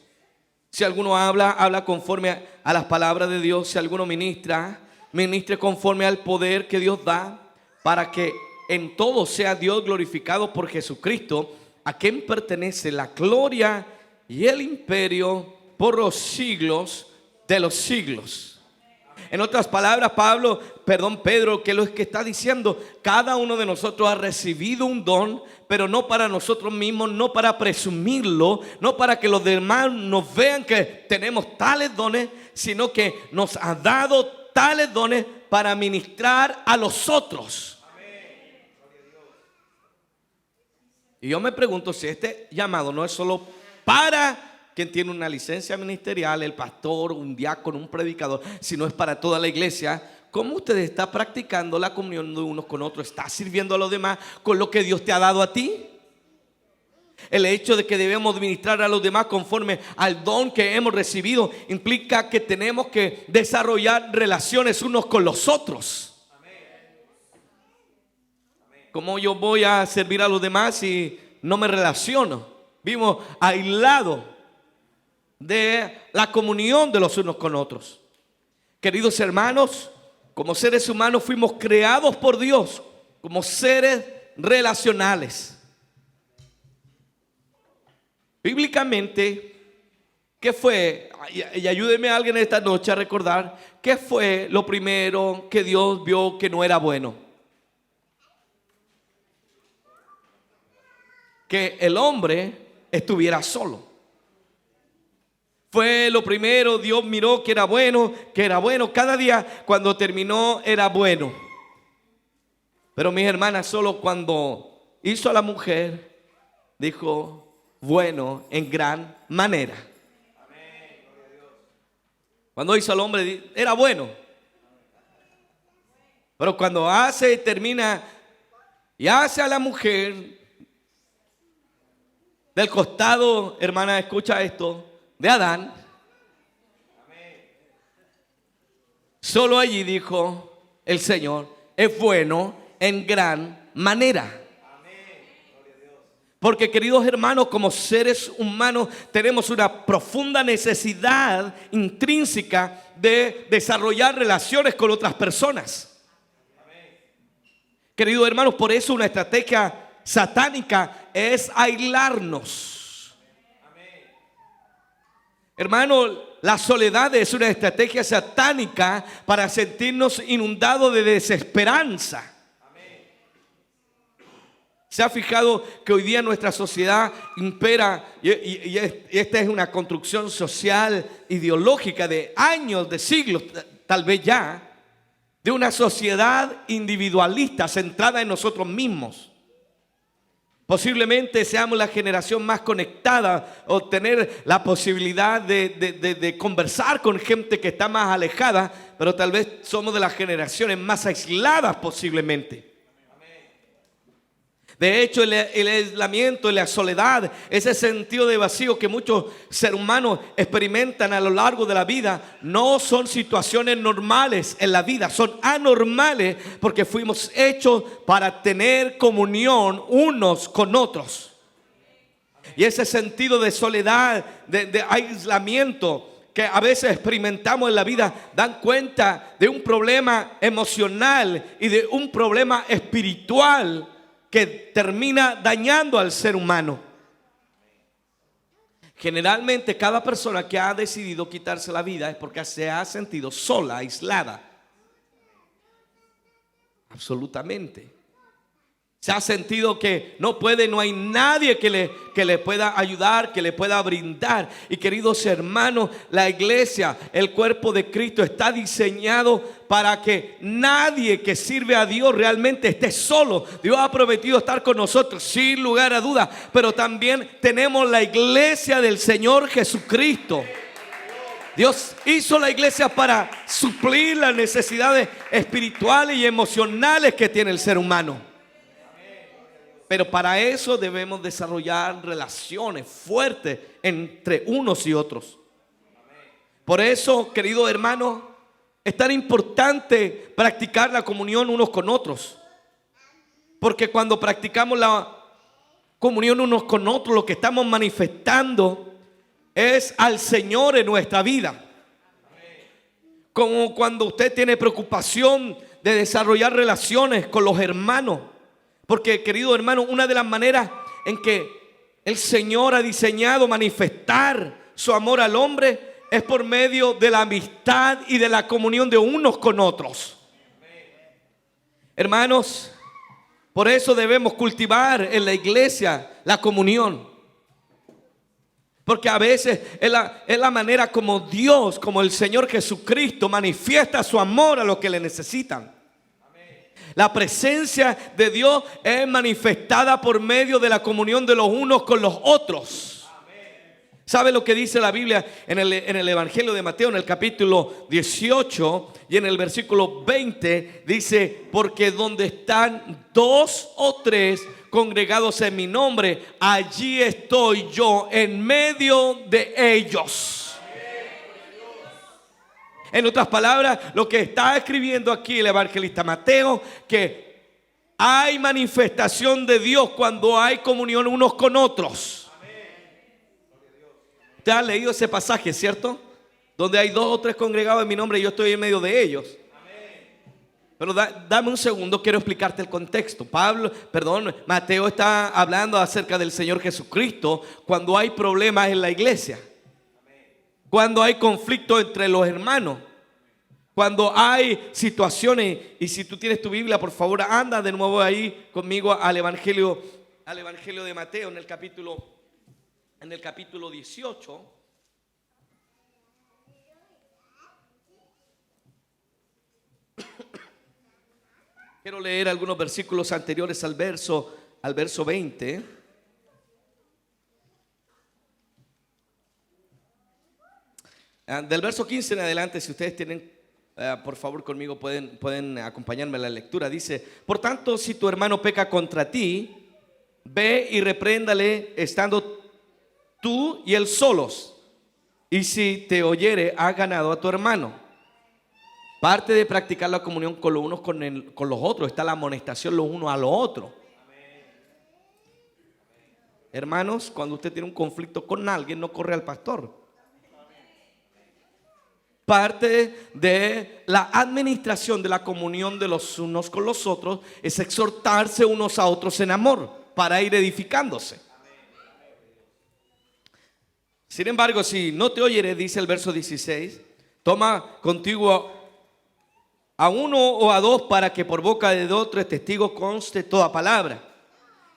Si alguno habla conforme a las palabras de Dios. Si alguno ministre conforme al poder que Dios da, para que en todo sea Dios glorificado por Jesucristo, a quien pertenece la gloria y el imperio por los siglos de los siglos. En otras palabras, Pedro, que lo que está diciendo, cada uno de nosotros ha recibido un don, pero no para nosotros mismos, no para presumirlo, no para que los demás nos vean que tenemos tales dones, sino que nos ha dado tales dones para ministrar a los otros. Y yo me pregunto si este llamado no es solo para quien tiene una licencia ministerial, el pastor, un diácono, un predicador, sino es para toda la iglesia. ¿Cómo usted está practicando la comunión de unos con otros? ¿Está sirviendo a los demás con lo que Dios te ha dado a ti? El hecho de que debemos ministrar a los demás conforme al don que hemos recibido implica que tenemos que desarrollar relaciones unos con los otros. ¿Cómo yo voy a servir a los demás si no me relaciono? Vivimos aislados de la comunión de los unos con otros. Queridos hermanos, como seres humanos fuimos creados por Dios como seres relacionales. Bíblicamente, ¿qué fue? Y ayúdeme a alguien esta noche a recordar, ¿qué fue lo primero que Dios vio que no era bueno? Que el hombre estuviera solo. Fue lo primero. Dios miró que era bueno, cada día cuando terminó era bueno. Pero mis hermanas, solo cuando hizo a la mujer, dijo bueno en gran manera. Cuando hizo al hombre era bueno. Pero cuando hace y termina y hace a la mujer, del costado, hermana, escucha esto, de Adán, solo allí dijo el Señor, es bueno en gran manera. Porque, queridos hermanos, como seres humanos tenemos una profunda necesidad intrínseca de desarrollar relaciones con otras personas. Queridos hermanos, por eso una estrategia satánica es aislarnos. Hermano, la soledad es una estrategia satánica para sentirnos inundados de desesperanza. ¿Se ha fijado que hoy día nuestra sociedad impera, y esta es una construcción social, ideológica de años, de siglos, tal vez ya, de una sociedad individualista centrada en nosotros mismos? Posiblemente seamos la generación más conectada o tener la posibilidad de conversar con gente que está más alejada, pero tal vez somos de las generaciones más aisladas posiblemente. De hecho, el aislamiento, la soledad, ese sentido de vacío que muchos seres humanos experimentan a lo largo de la vida, no son situaciones normales en la vida, son anormales porque fuimos hechos para tener comunión unos con otros. Y ese sentido de soledad, de aislamiento que a veces experimentamos en la vida, dan cuenta de un problema emocional y de un problema espiritual que termina dañando al ser humano. Generalmente cada persona que ha decidido quitarse la vida es porque se ha sentido sola, aislada. Absolutamente. Se ha sentido que no puede, no hay nadie que le pueda ayudar, que le pueda brindar. Y queridos hermanos, la iglesia, el cuerpo de Cristo está diseñado para que nadie que sirve a Dios realmente esté solo. Dios ha prometido estar con nosotros sin lugar a dudas, pero también tenemos la iglesia del Señor Jesucristo. Dios hizo la iglesia para suplir las necesidades espirituales y emocionales que tiene el ser humano. Pero para eso debemos desarrollar relaciones fuertes entre unos y otros. Por eso, querido hermano, es tan importante practicar la comunión unos con otros. Porque cuando practicamos la comunión unos con otros, lo que estamos manifestando es al Señor en nuestra vida. Como cuando usted tiene preocupación de desarrollar relaciones con los hermanos. Porque, querido hermano, una de las maneras en que el Señor ha diseñado manifestar su amor al hombre es por medio de la amistad y de la comunión de unos con otros. Hermanos, por eso debemos cultivar en la iglesia la comunión. Porque a veces es la manera como Dios, como el Señor Jesucristo manifiesta su amor a los que le necesitan. La presencia de Dios es manifestada por medio de la comunión de los unos con los otros. ¿Sabe lo que dice la Biblia en el Evangelio de Mateo, en el capítulo 18 y en el versículo 20? Dice, porque donde están 2 o 3 congregados en mi nombre, allí estoy yo en medio de ellos. En otras palabras, lo que está escribiendo aquí el evangelista Mateo, que hay manifestación de Dios cuando hay comunión unos con otros. Usted ha leído ese pasaje, ¿cierto? Donde hay 2 o 3 congregados en mi nombre y yo estoy en medio de ellos. Pero dame un segundo, quiero explicarte el contexto. Mateo está hablando acerca del Señor Jesucristo cuando hay problemas en la iglesia. Cuando hay conflicto entre los hermanos, cuando hay situaciones. Y si tú tienes tu Biblia, por favor, anda de nuevo ahí conmigo al Evangelio de Mateo en el capítulo 18. Quiero leer algunos versículos anteriores al verso 20. Del verso 15 en adelante, si ustedes tienen, por favor conmigo pueden acompañarme a la lectura. Dice, por tanto, si tu hermano peca contra ti, ve y repréndale estando tú y él solos. Y si te oyere, has ganado a tu hermano. Parte de practicar la comunión con los unos con los otros está la amonestación los unos a los otros. Hermanos, cuando usted tiene un conflicto con alguien, no corre al pastor. Parte de la administración de la comunión de los unos con los otros es exhortarse unos a otros en amor para ir edificándose. Sin embargo, si no te oyere, dice el verso 16, toma contigo a 1 o a 2 para que por boca de 2 o 3 testigos conste toda palabra.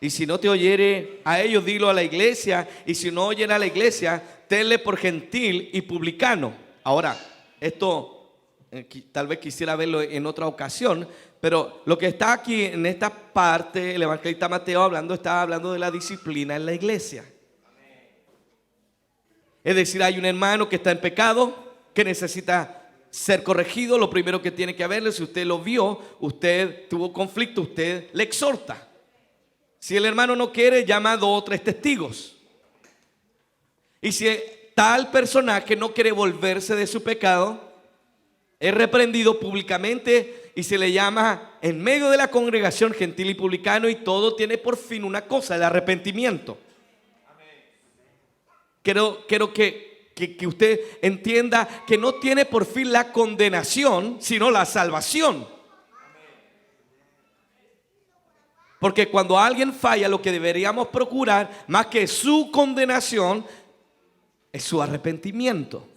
Y si no te oyere a ellos, dilo a la iglesia. Y si no oyen a la iglesia, tenle por gentil y publicano. Ahora, esto tal vez quisiera verlo en otra ocasión, pero lo que está aquí en esta parte, el evangelista Mateo está hablando de la disciplina en la iglesia. Es decir, hay un hermano que está en pecado, que necesita ser corregido. Lo primero que tiene que haberle, si usted lo vio, usted tuvo conflicto, usted le exhorta. Si el hermano no quiere, llama a 2 o 3 testigos. Y si tal personaje no quiere volverse de su pecado, es reprendido públicamente y se le llama en medio de la congregación gentil y publicano, y todo tiene por fin una cosa, el arrepentimiento. quiero que usted entienda que no tiene por fin la condenación, sino la salvación. Porque cuando alguien falla, lo que deberíamos procurar, más que su condenación, es su arrepentimiento.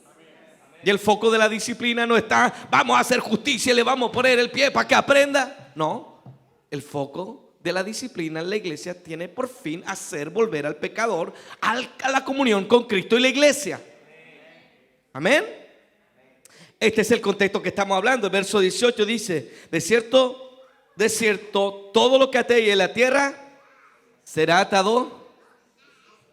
Y el foco de la disciplina no está, vamos a hacer justicia y le vamos a poner el pie para que aprenda. No, el foco de la disciplina en la iglesia tiene por fin hacer volver al pecador a la comunión con Cristo y la iglesia. Amén. Este es el contexto que estamos hablando. El verso 18 dice: de cierto, todo lo que atéis en la tierra será atado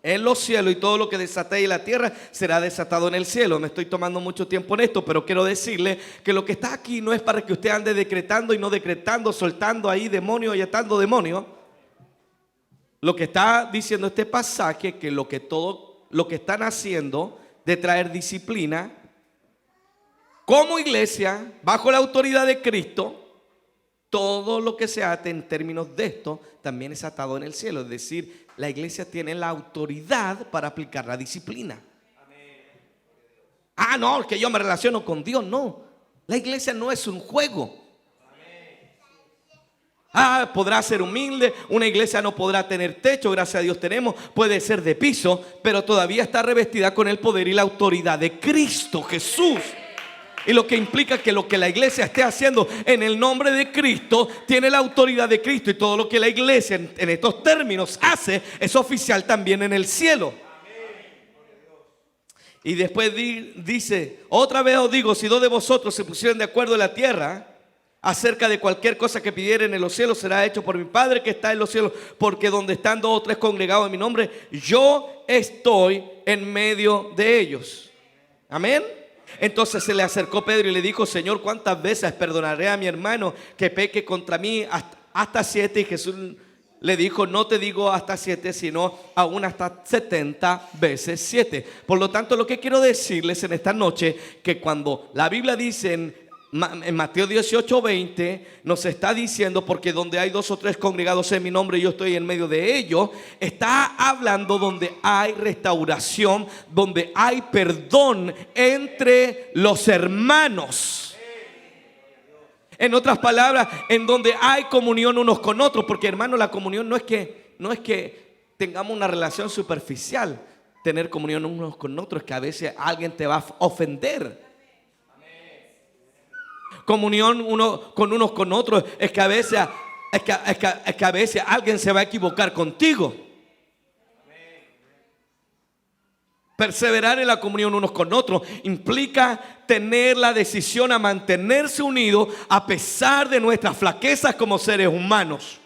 en los cielos, y todo lo que desatéis en la tierra será desatado en el cielo. Me estoy tomando mucho tiempo en esto, pero quiero decirle que lo que está aquí no es para que usted ande decretando y no decretando, soltando ahí demonios y atando demonios. Lo que está diciendo este pasaje, que todo lo que están haciendo de traer disciplina como iglesia bajo la autoridad de Cristo, todo lo que se ate en términos de esto también es atado en el cielo. Es decir, la iglesia tiene la autoridad para aplicar la disciplina. Ah, no, es que yo me relaciono con Dios. No, la iglesia no es un juego. Ah, podrá ser humilde, una iglesia no podrá tener techo, gracias a Dios tenemos, puede ser de piso, pero todavía está revestida con el poder y la autoridad de Cristo Jesús. Y lo que implica que lo que la iglesia esté haciendo en el nombre de Cristo tiene la autoridad de Cristo, y todo lo que la iglesia en estos términos hace es oficial también en el cielo. Y después dice: otra vez os digo, si dos de vosotros se pusieran de acuerdo en la tierra acerca de cualquier cosa que pidieren en los cielos, será hecho por mi Padre que está en los cielos. Porque donde están dos o tres congregados en mi nombre, yo estoy en medio de ellos. Amén. Entonces se le acercó Pedro y le dijo: Señor, ¿cuántas veces perdonaré a mi hermano que peque contra mí? Hasta 7. Y Jesús le dijo: no te digo hasta 7, sino aún hasta 70 veces 7. Por lo tanto, lo que quiero decirles en esta noche, que cuando la Biblia dice en Mateo 18:20, nos está diciendo: porque donde hay dos o tres congregados en mi nombre, yo estoy en medio de ellos. Está hablando donde hay restauración, donde hay perdón entre los hermanos. En otras palabras, en donde hay comunión unos con otros. Porque, hermano, la comunión no es que tengamos una relación superficial. Tener comunión unos con otros es que a veces alguien te va a ofender. Comunión unos con otros es que a veces alguien se va a equivocar contigo. Perseverar en la comunión unos con otros implica tener la decisión a mantenerse unidos a pesar de nuestras flaquezas como seres humanos.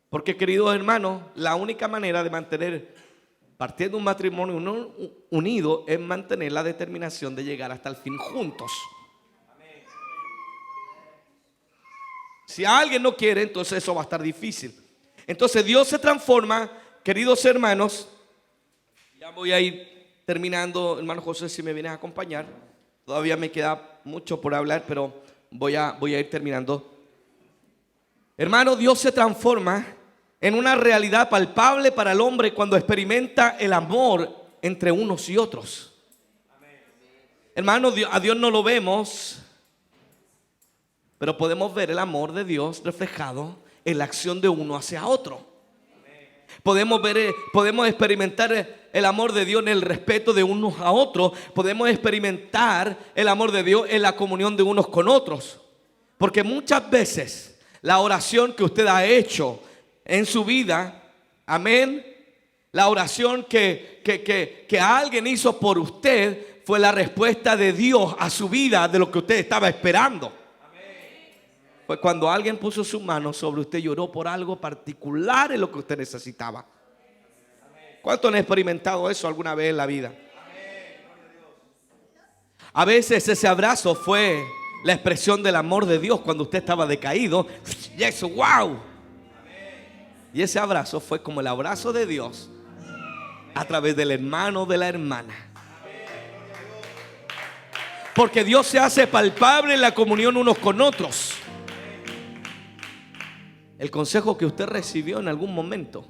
Porque, queridos hermanos, la única manera de mantener, partiendo de un matrimonio unido, es mantener la determinación de llegar hasta el fin juntos. Si alguien no quiere, entonces eso va a estar difícil. Entonces Dios se transforma, queridos hermanos. Ya voy a ir terminando, hermano José, si me vienes a acompañar. Todavía me queda mucho por hablar, pero voy a ir terminando. Hermano, Dios se transforma en una realidad palpable para el hombre cuando experimenta el amor entre unos y otros. Hermano, a Dios no lo vemos, pero podemos ver el amor de Dios reflejado en la acción de uno hacia otro. Podemos experimentar el amor de Dios en el respeto de unos a otros. Podemos experimentar el amor de Dios en la comunión de unos con otros. Porque muchas veces la oración que usted ha hecho en su vida, amén, la oración que alguien hizo por usted fue la respuesta de Dios a su vida de lo que usted estaba esperando. Fue cuando alguien puso su mano sobre usted y lloró por algo particular en lo que usted necesitaba. ¿Cuántos han experimentado eso alguna vez en la vida? A veces ese abrazo fue la expresión del amor de Dios cuando usted estaba decaído. Y eso, wow. Y ese abrazo fue como el abrazo de Dios a través del hermano o de la hermana. Porque Dios se hace palpable en la comunión unos con otros. El consejo que usted recibió en algún momento.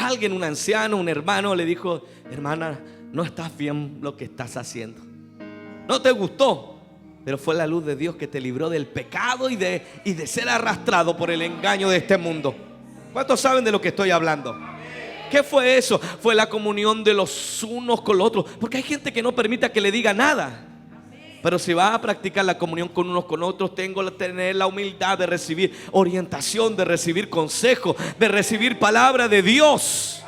alguien, un anciano, un hermano le dijo: hermana, no estás bien lo que estás haciendo. No te gustó, pero fue la luz de Dios que te libró del pecado y de ser arrastrado por el engaño de este mundo. ¿Cuántos saben de lo que estoy hablando? ¿Qué fue eso? Fue la comunión de los unos con los otros. Porque hay gente que no permite que le diga nada. Pero si va a practicar la comunión con unos con otros, tengo que tener la humildad de recibir orientación, de recibir consejo, de recibir palabra de Dios.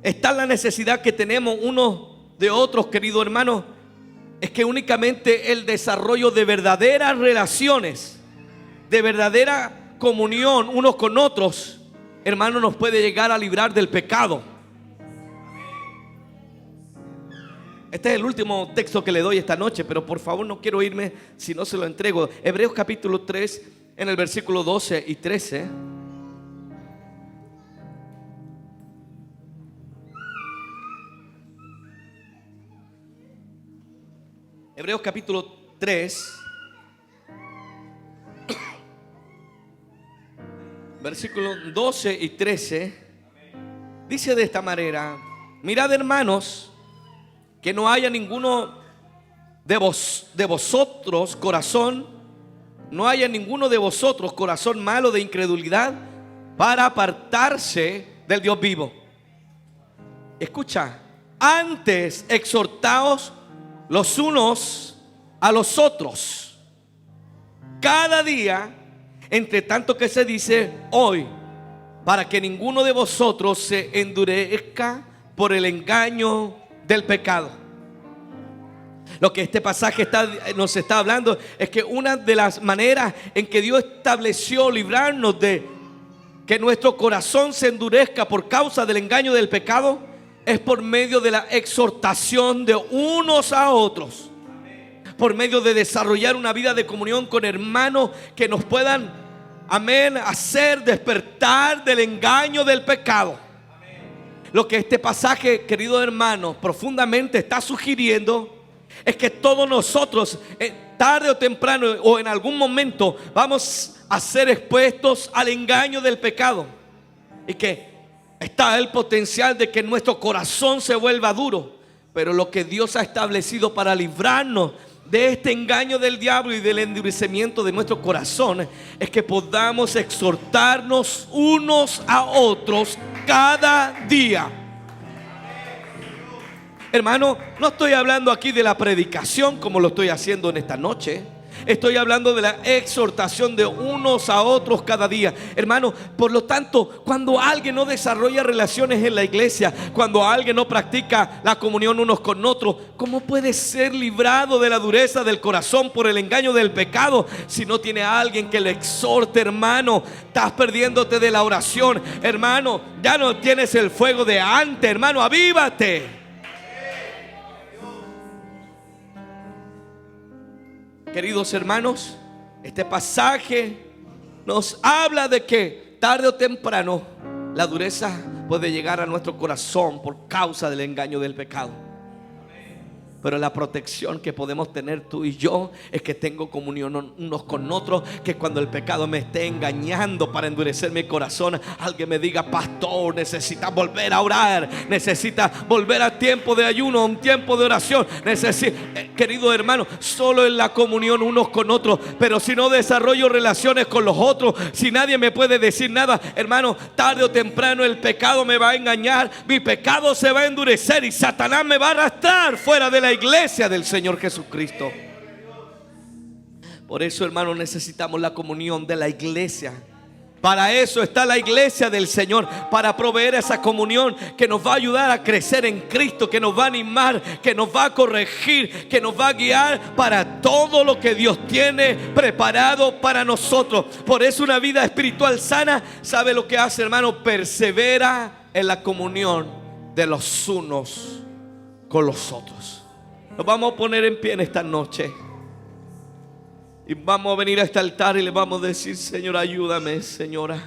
Está la necesidad que tenemos unos de otros, querido hermano, es que únicamente el desarrollo de verdaderas relaciones, de verdadera comunión unos con otros, hermano, nos puede llegar a librar del pecado. Este es el último texto que le doy esta noche, pero por favor no quiero irme si no se lo entrego. Hebreos capítulo 3, en el versículo 12 y 13. Hebreos capítulo 3, versículos 12 y 13, dice de esta manera: mirad, hermanos, que no haya ninguno de vosotros corazón, no haya ninguno de vosotros corazón malo de incredulidad para apartarse del Dios vivo. Escucha, antes exhortaos los unos a los otros cada día, entre tanto que se dice hoy, para que ninguno de vosotros se endurezca por el engaño del pecado. Lo que este pasaje nos está hablando es que una de las maneras en que Dios estableció librarnos de que nuestro corazón se endurezca por causa del engaño del pecado es por medio de la exhortación de unos a otros, por medio de desarrollar una vida de comunión con hermanos que nos puedan, amén, hacer despertar del engaño del pecado. Lo que este pasaje, querido hermano, profundamente está sugiriendo es que todos nosotros, tarde o temprano o en algún momento, vamos a ser expuestos al engaño del pecado, y que está el potencial de que nuestro corazón se vuelva duro. Pero lo que Dios ha establecido para librarnos de este engaño del diablo y del endurecimiento de nuestro corazón es que podamos exhortarnos unos a otros cada día. Hermano, no estoy hablando aquí de la predicación como lo estoy haciendo en esta noche. Estoy hablando de la exhortación de unos a otros cada día. Hermano, por lo tanto, cuando alguien no desarrolla relaciones en la iglesia, cuando alguien no practica la comunión unos con otros, ¿cómo puede ser librado de la dureza del corazón por el engaño del pecado si no tiene a alguien que le exhorte? Hermano, estás perdiéndote de la oración. Hermano, ya no tienes el fuego de antes. Hermano, avívate. Queridos hermanos, este pasaje nos habla de que tarde o temprano la dureza puede llegar a nuestro corazón por causa del engaño del pecado. Pero la protección que podemos tener tú y yo es que tengo comunión unos con otros, que cuando el pecado me esté engañando para endurecer mi corazón, alguien me diga: pastor, necesitas volver a orar, necesitas volver a tiempo de ayuno, un tiempo de oración. Querido hermano, solo en la comunión unos con otros. Pero si no desarrollo relaciones con los otros, si nadie me puede decir nada, hermano, tarde o temprano el pecado me va a engañar, mi pecado se va a endurecer y Satanás me va a arrastrar fuera de la iglesia del Señor Jesucristo. Por eso, hermano, necesitamos la comunión de la iglesia. Para eso está la iglesia del Señor, para proveer esa comunión que nos va a ayudar a crecer en Cristo, que nos va a animar, que nos va a corregir, que nos va a guiar para todo lo que Dios tiene preparado para nosotros. Por eso una vida espiritual sana, ¿sabe lo que hace, hermano? Persevera en la comunión de los unos con los otros. Nos vamos a poner en pie en esta noche y vamos a venir a este altar y le vamos a decir: Señor, ayúdame, Señora,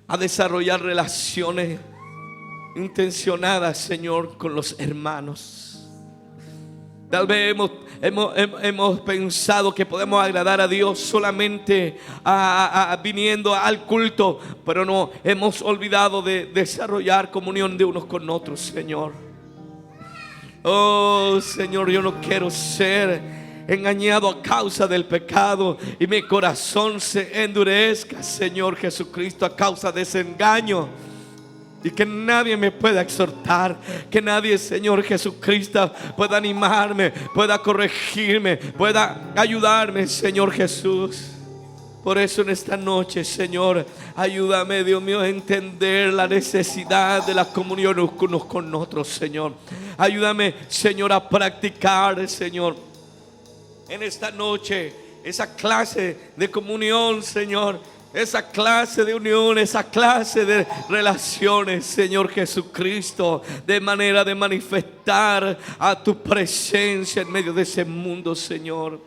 a desarrollar relaciones intencionadas, Señor, con los hermanos. Tal vez hemos pensado que podemos agradar a Dios solamente viniendo al culto, pero no, hemos olvidado de desarrollar comunión de unos con otros, Señor. Oh, Señor, yo no quiero ser engañado a causa del pecado y mi corazón se endurezca, Señor Jesucristo, a causa de ese engaño. Y que nadie me pueda exhortar, que nadie, Señor Jesucristo, pueda animarme, pueda corregirme, pueda ayudarme, Señor Jesús. Por eso en esta noche, Señor, ayúdame, Dios mío, a entender la necesidad de la comunión unos con otros, Señor. Ayúdame, Señor, a practicar, Señor, en esta noche esa clase de comunión, Señor. Esa clase de unión, esa clase de relaciones, Señor Jesucristo, de manera de manifestar a tu presencia en medio de ese mundo, Señor.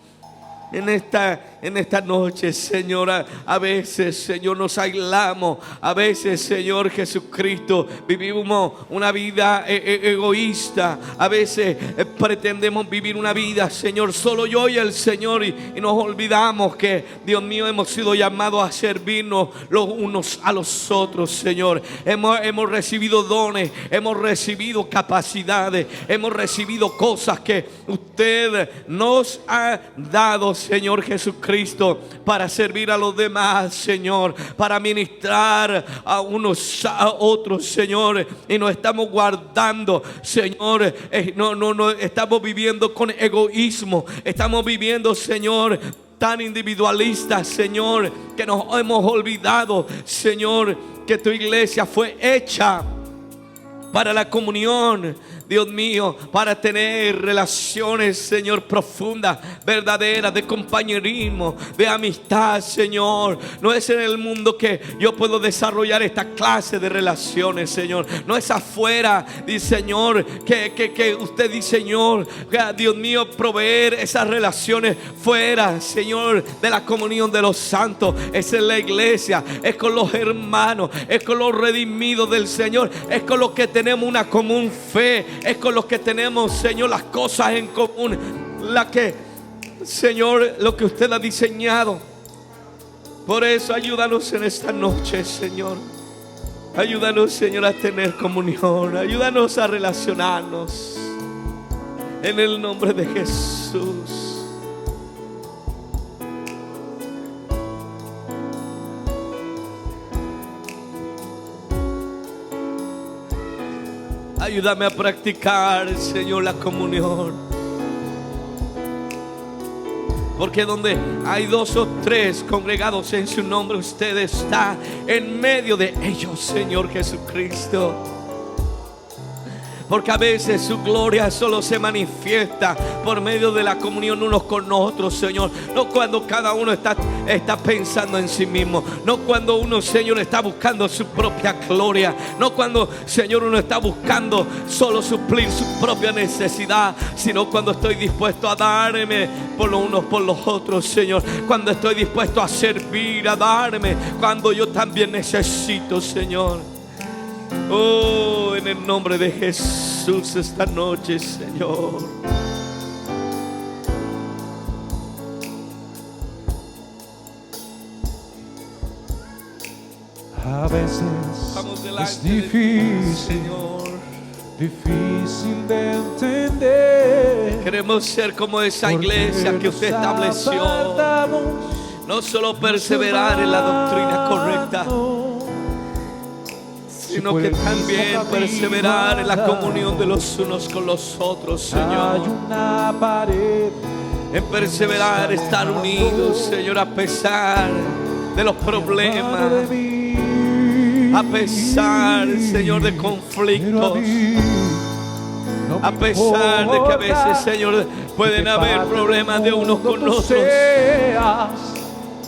En esta noche, Señor, a veces, Señor, nos aislamos. A veces, Señor Jesucristo, vivimos una vida egoísta. A veces pretendemos vivir una vida, Señor, solo yo y el Señor, y nos olvidamos que, Dios mío, hemos sido llamados a servirnos los unos a los otros, Señor. Hemos recibido dones, hemos recibido capacidades, hemos recibido cosas que usted nos ha dado, Señor Jesucristo, para servir a los demás, Señor, para ministrar a unos a otros, Señor, y nos estamos guardando, Señor, no estamos viviendo con egoísmo, estamos viviendo, Señor, tan individualistas, Señor, que nos hemos olvidado, Señor, que tu iglesia fue hecha para la comunión, Dios mío, para tener relaciones, Señor, profundas, verdaderas, de compañerismo, de amistad, Señor. No es en el mundo que yo puedo desarrollar esta clase de relaciones, Señor. No es afuera, Señor, que usted diseñó, Dios mío, proveer esas relaciones fuera, Señor, de la comunión de los santos. Es en la iglesia, es con los hermanos, es con los redimidos del Señor, es con los que tenemos una común fe, es con los que tenemos, Señor, las cosas en común, la que, Señor, lo que usted ha diseñado. Por eso ayúdanos en esta noche, Señor. Ayúdanos, Señor, a tener comunión. Ayúdanos a relacionarnos en el nombre de Jesús. Ayúdame a practicar, Señor, la comunión. Porque donde hay 2 o 3 congregados en su nombre, usted está en medio de ellos, Señor Jesucristo. Porque a veces su gloria solo se manifiesta por medio de la comunión unos con otros, Señor. No cuando cada uno está pensando en sí mismo. No cuando uno, Señor, está buscando su propia gloria. No cuando, Señor, uno está buscando solo suplir su propia necesidad. Sino cuando estoy dispuesto a darme por los unos por los otros, Señor. Cuando estoy dispuesto a servir, a darme cuando yo también necesito, Señor. Oh, en el nombre de Jesús esta noche, Señor. A veces es difícil, Señor. Difícil de entender. Queremos ser como esa iglesia que usted estableció. No solo perseverar en la doctrina correcta, sino que también perseverar en la comunión de los unos con los otros, Señor. En perseverar, estar unidos, Señor, a pesar de los problemas, a pesar, Señor, de conflictos, a pesar de que a veces, Señor, pueden haber problemas de unos con otros.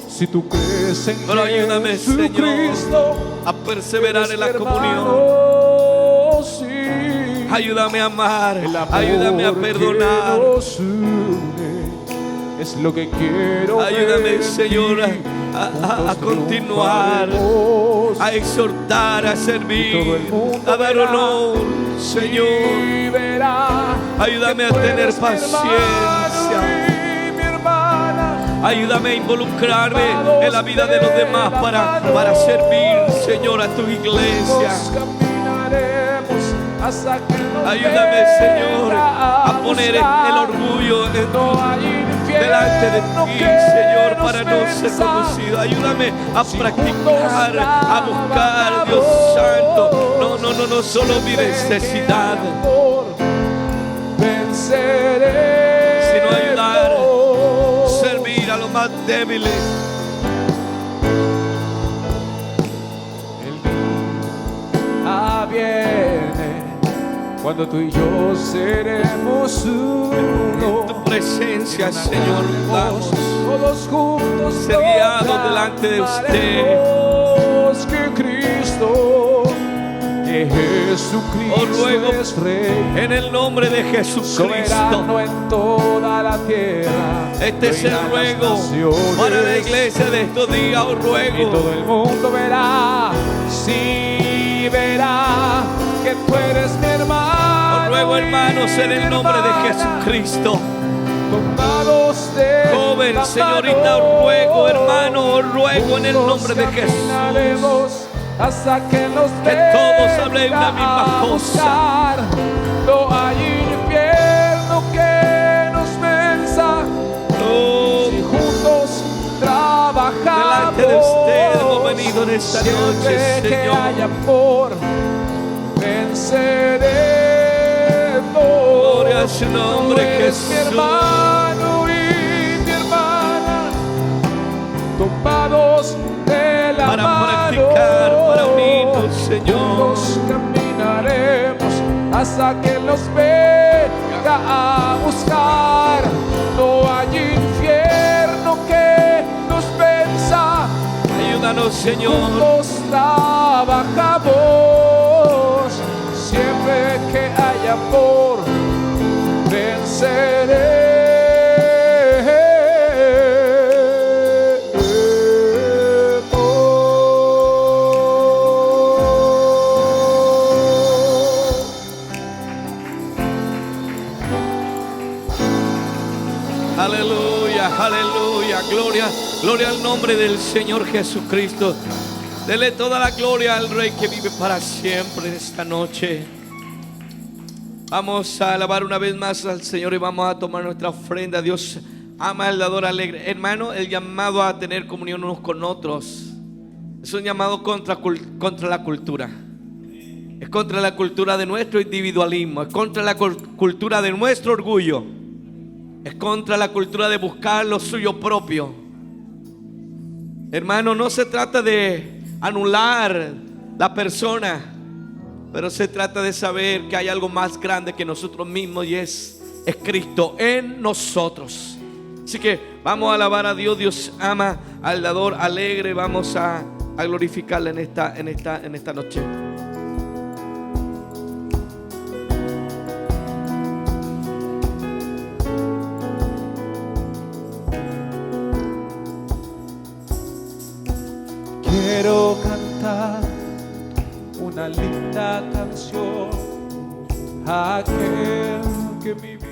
Si tú crees en pero ayúdame, Señor, a perseverar en la comunión. Ayúdame a amar, ayúdame a perdonar. Es lo que quiero. Ayúdame, Señor, a continuar, a exhortar, a servir, a dar honor, Señor. Ayúdame a tener paciencia. Ayúdame a involucrarme en la vida de los demás para servir, Señor, a tu iglesia. Ayúdame, Señor, a poner el orgullo delante de ti, Señor, para no ser conducido. Ayúdame a practicar, a buscar, Dios Santo. No solo mi necesidad, sino ayudar, servir a los más débiles. El día viene cuando tú y yo seremos uno. En tu presencia, Señor, vamos todos juntos, ser guiados delante de usted. Que Cristo, que Jesucristo ruego es Rey, en el nombre de Jesucristo. soberano en toda la tierra. Este es el ruego para la iglesia de estos días. Os Y ruego, todo el mundo verá, sí verá que tú eres mi hermano. os ruego, hermanos, en el nombre de Jesucristo. Tomados de Joven, la señorita, mano, os ruego, hermano, os ruego en el nombre de Jesús. caminaremos hasta que nos Que todos hablen una misma cosa. No hay infierno que nos venza. Oh, Si juntos trabajamos, delante de usted hemos venido en esta noche, siempre que Señor. haya amor, venceremos. Gloria a su nombre, Tú eres Jesús. mi hermano y mi hermana, tomados de la Para mano, practicar, para unirnos, Señor. juntos caminaremos hasta que nos venga a buscar. No hay infierno que nos venza. Ayúdanos, Señor. Juntos trabajamos, siempre que haya amor, Aleluya, aleluya, gloria al nombre del Señor Jesucristo. Dele toda la gloria al Rey que vive para siempre esta noche. Vamos a alabar una vez más al Señor y vamos a tomar nuestra ofrenda. Dios ama al dador alegre. Hermano, el llamado a tener comunión unos con otros es un llamado contra la cultura. Es contra la cultura de nuestro individualismo. Es contra la cultura de nuestro orgullo. Es contra la cultura de buscar lo suyo propio. Hermano, no se trata de anular la persona, pero se trata de saber que hay algo más grande que nosotros mismos y es Cristo en nosotros. Así que vamos a alabar a Dios. Dios ama al dador alegre. Vamos a glorificarle en esta noche. quiero cantar una linda canción a aquel que mi vida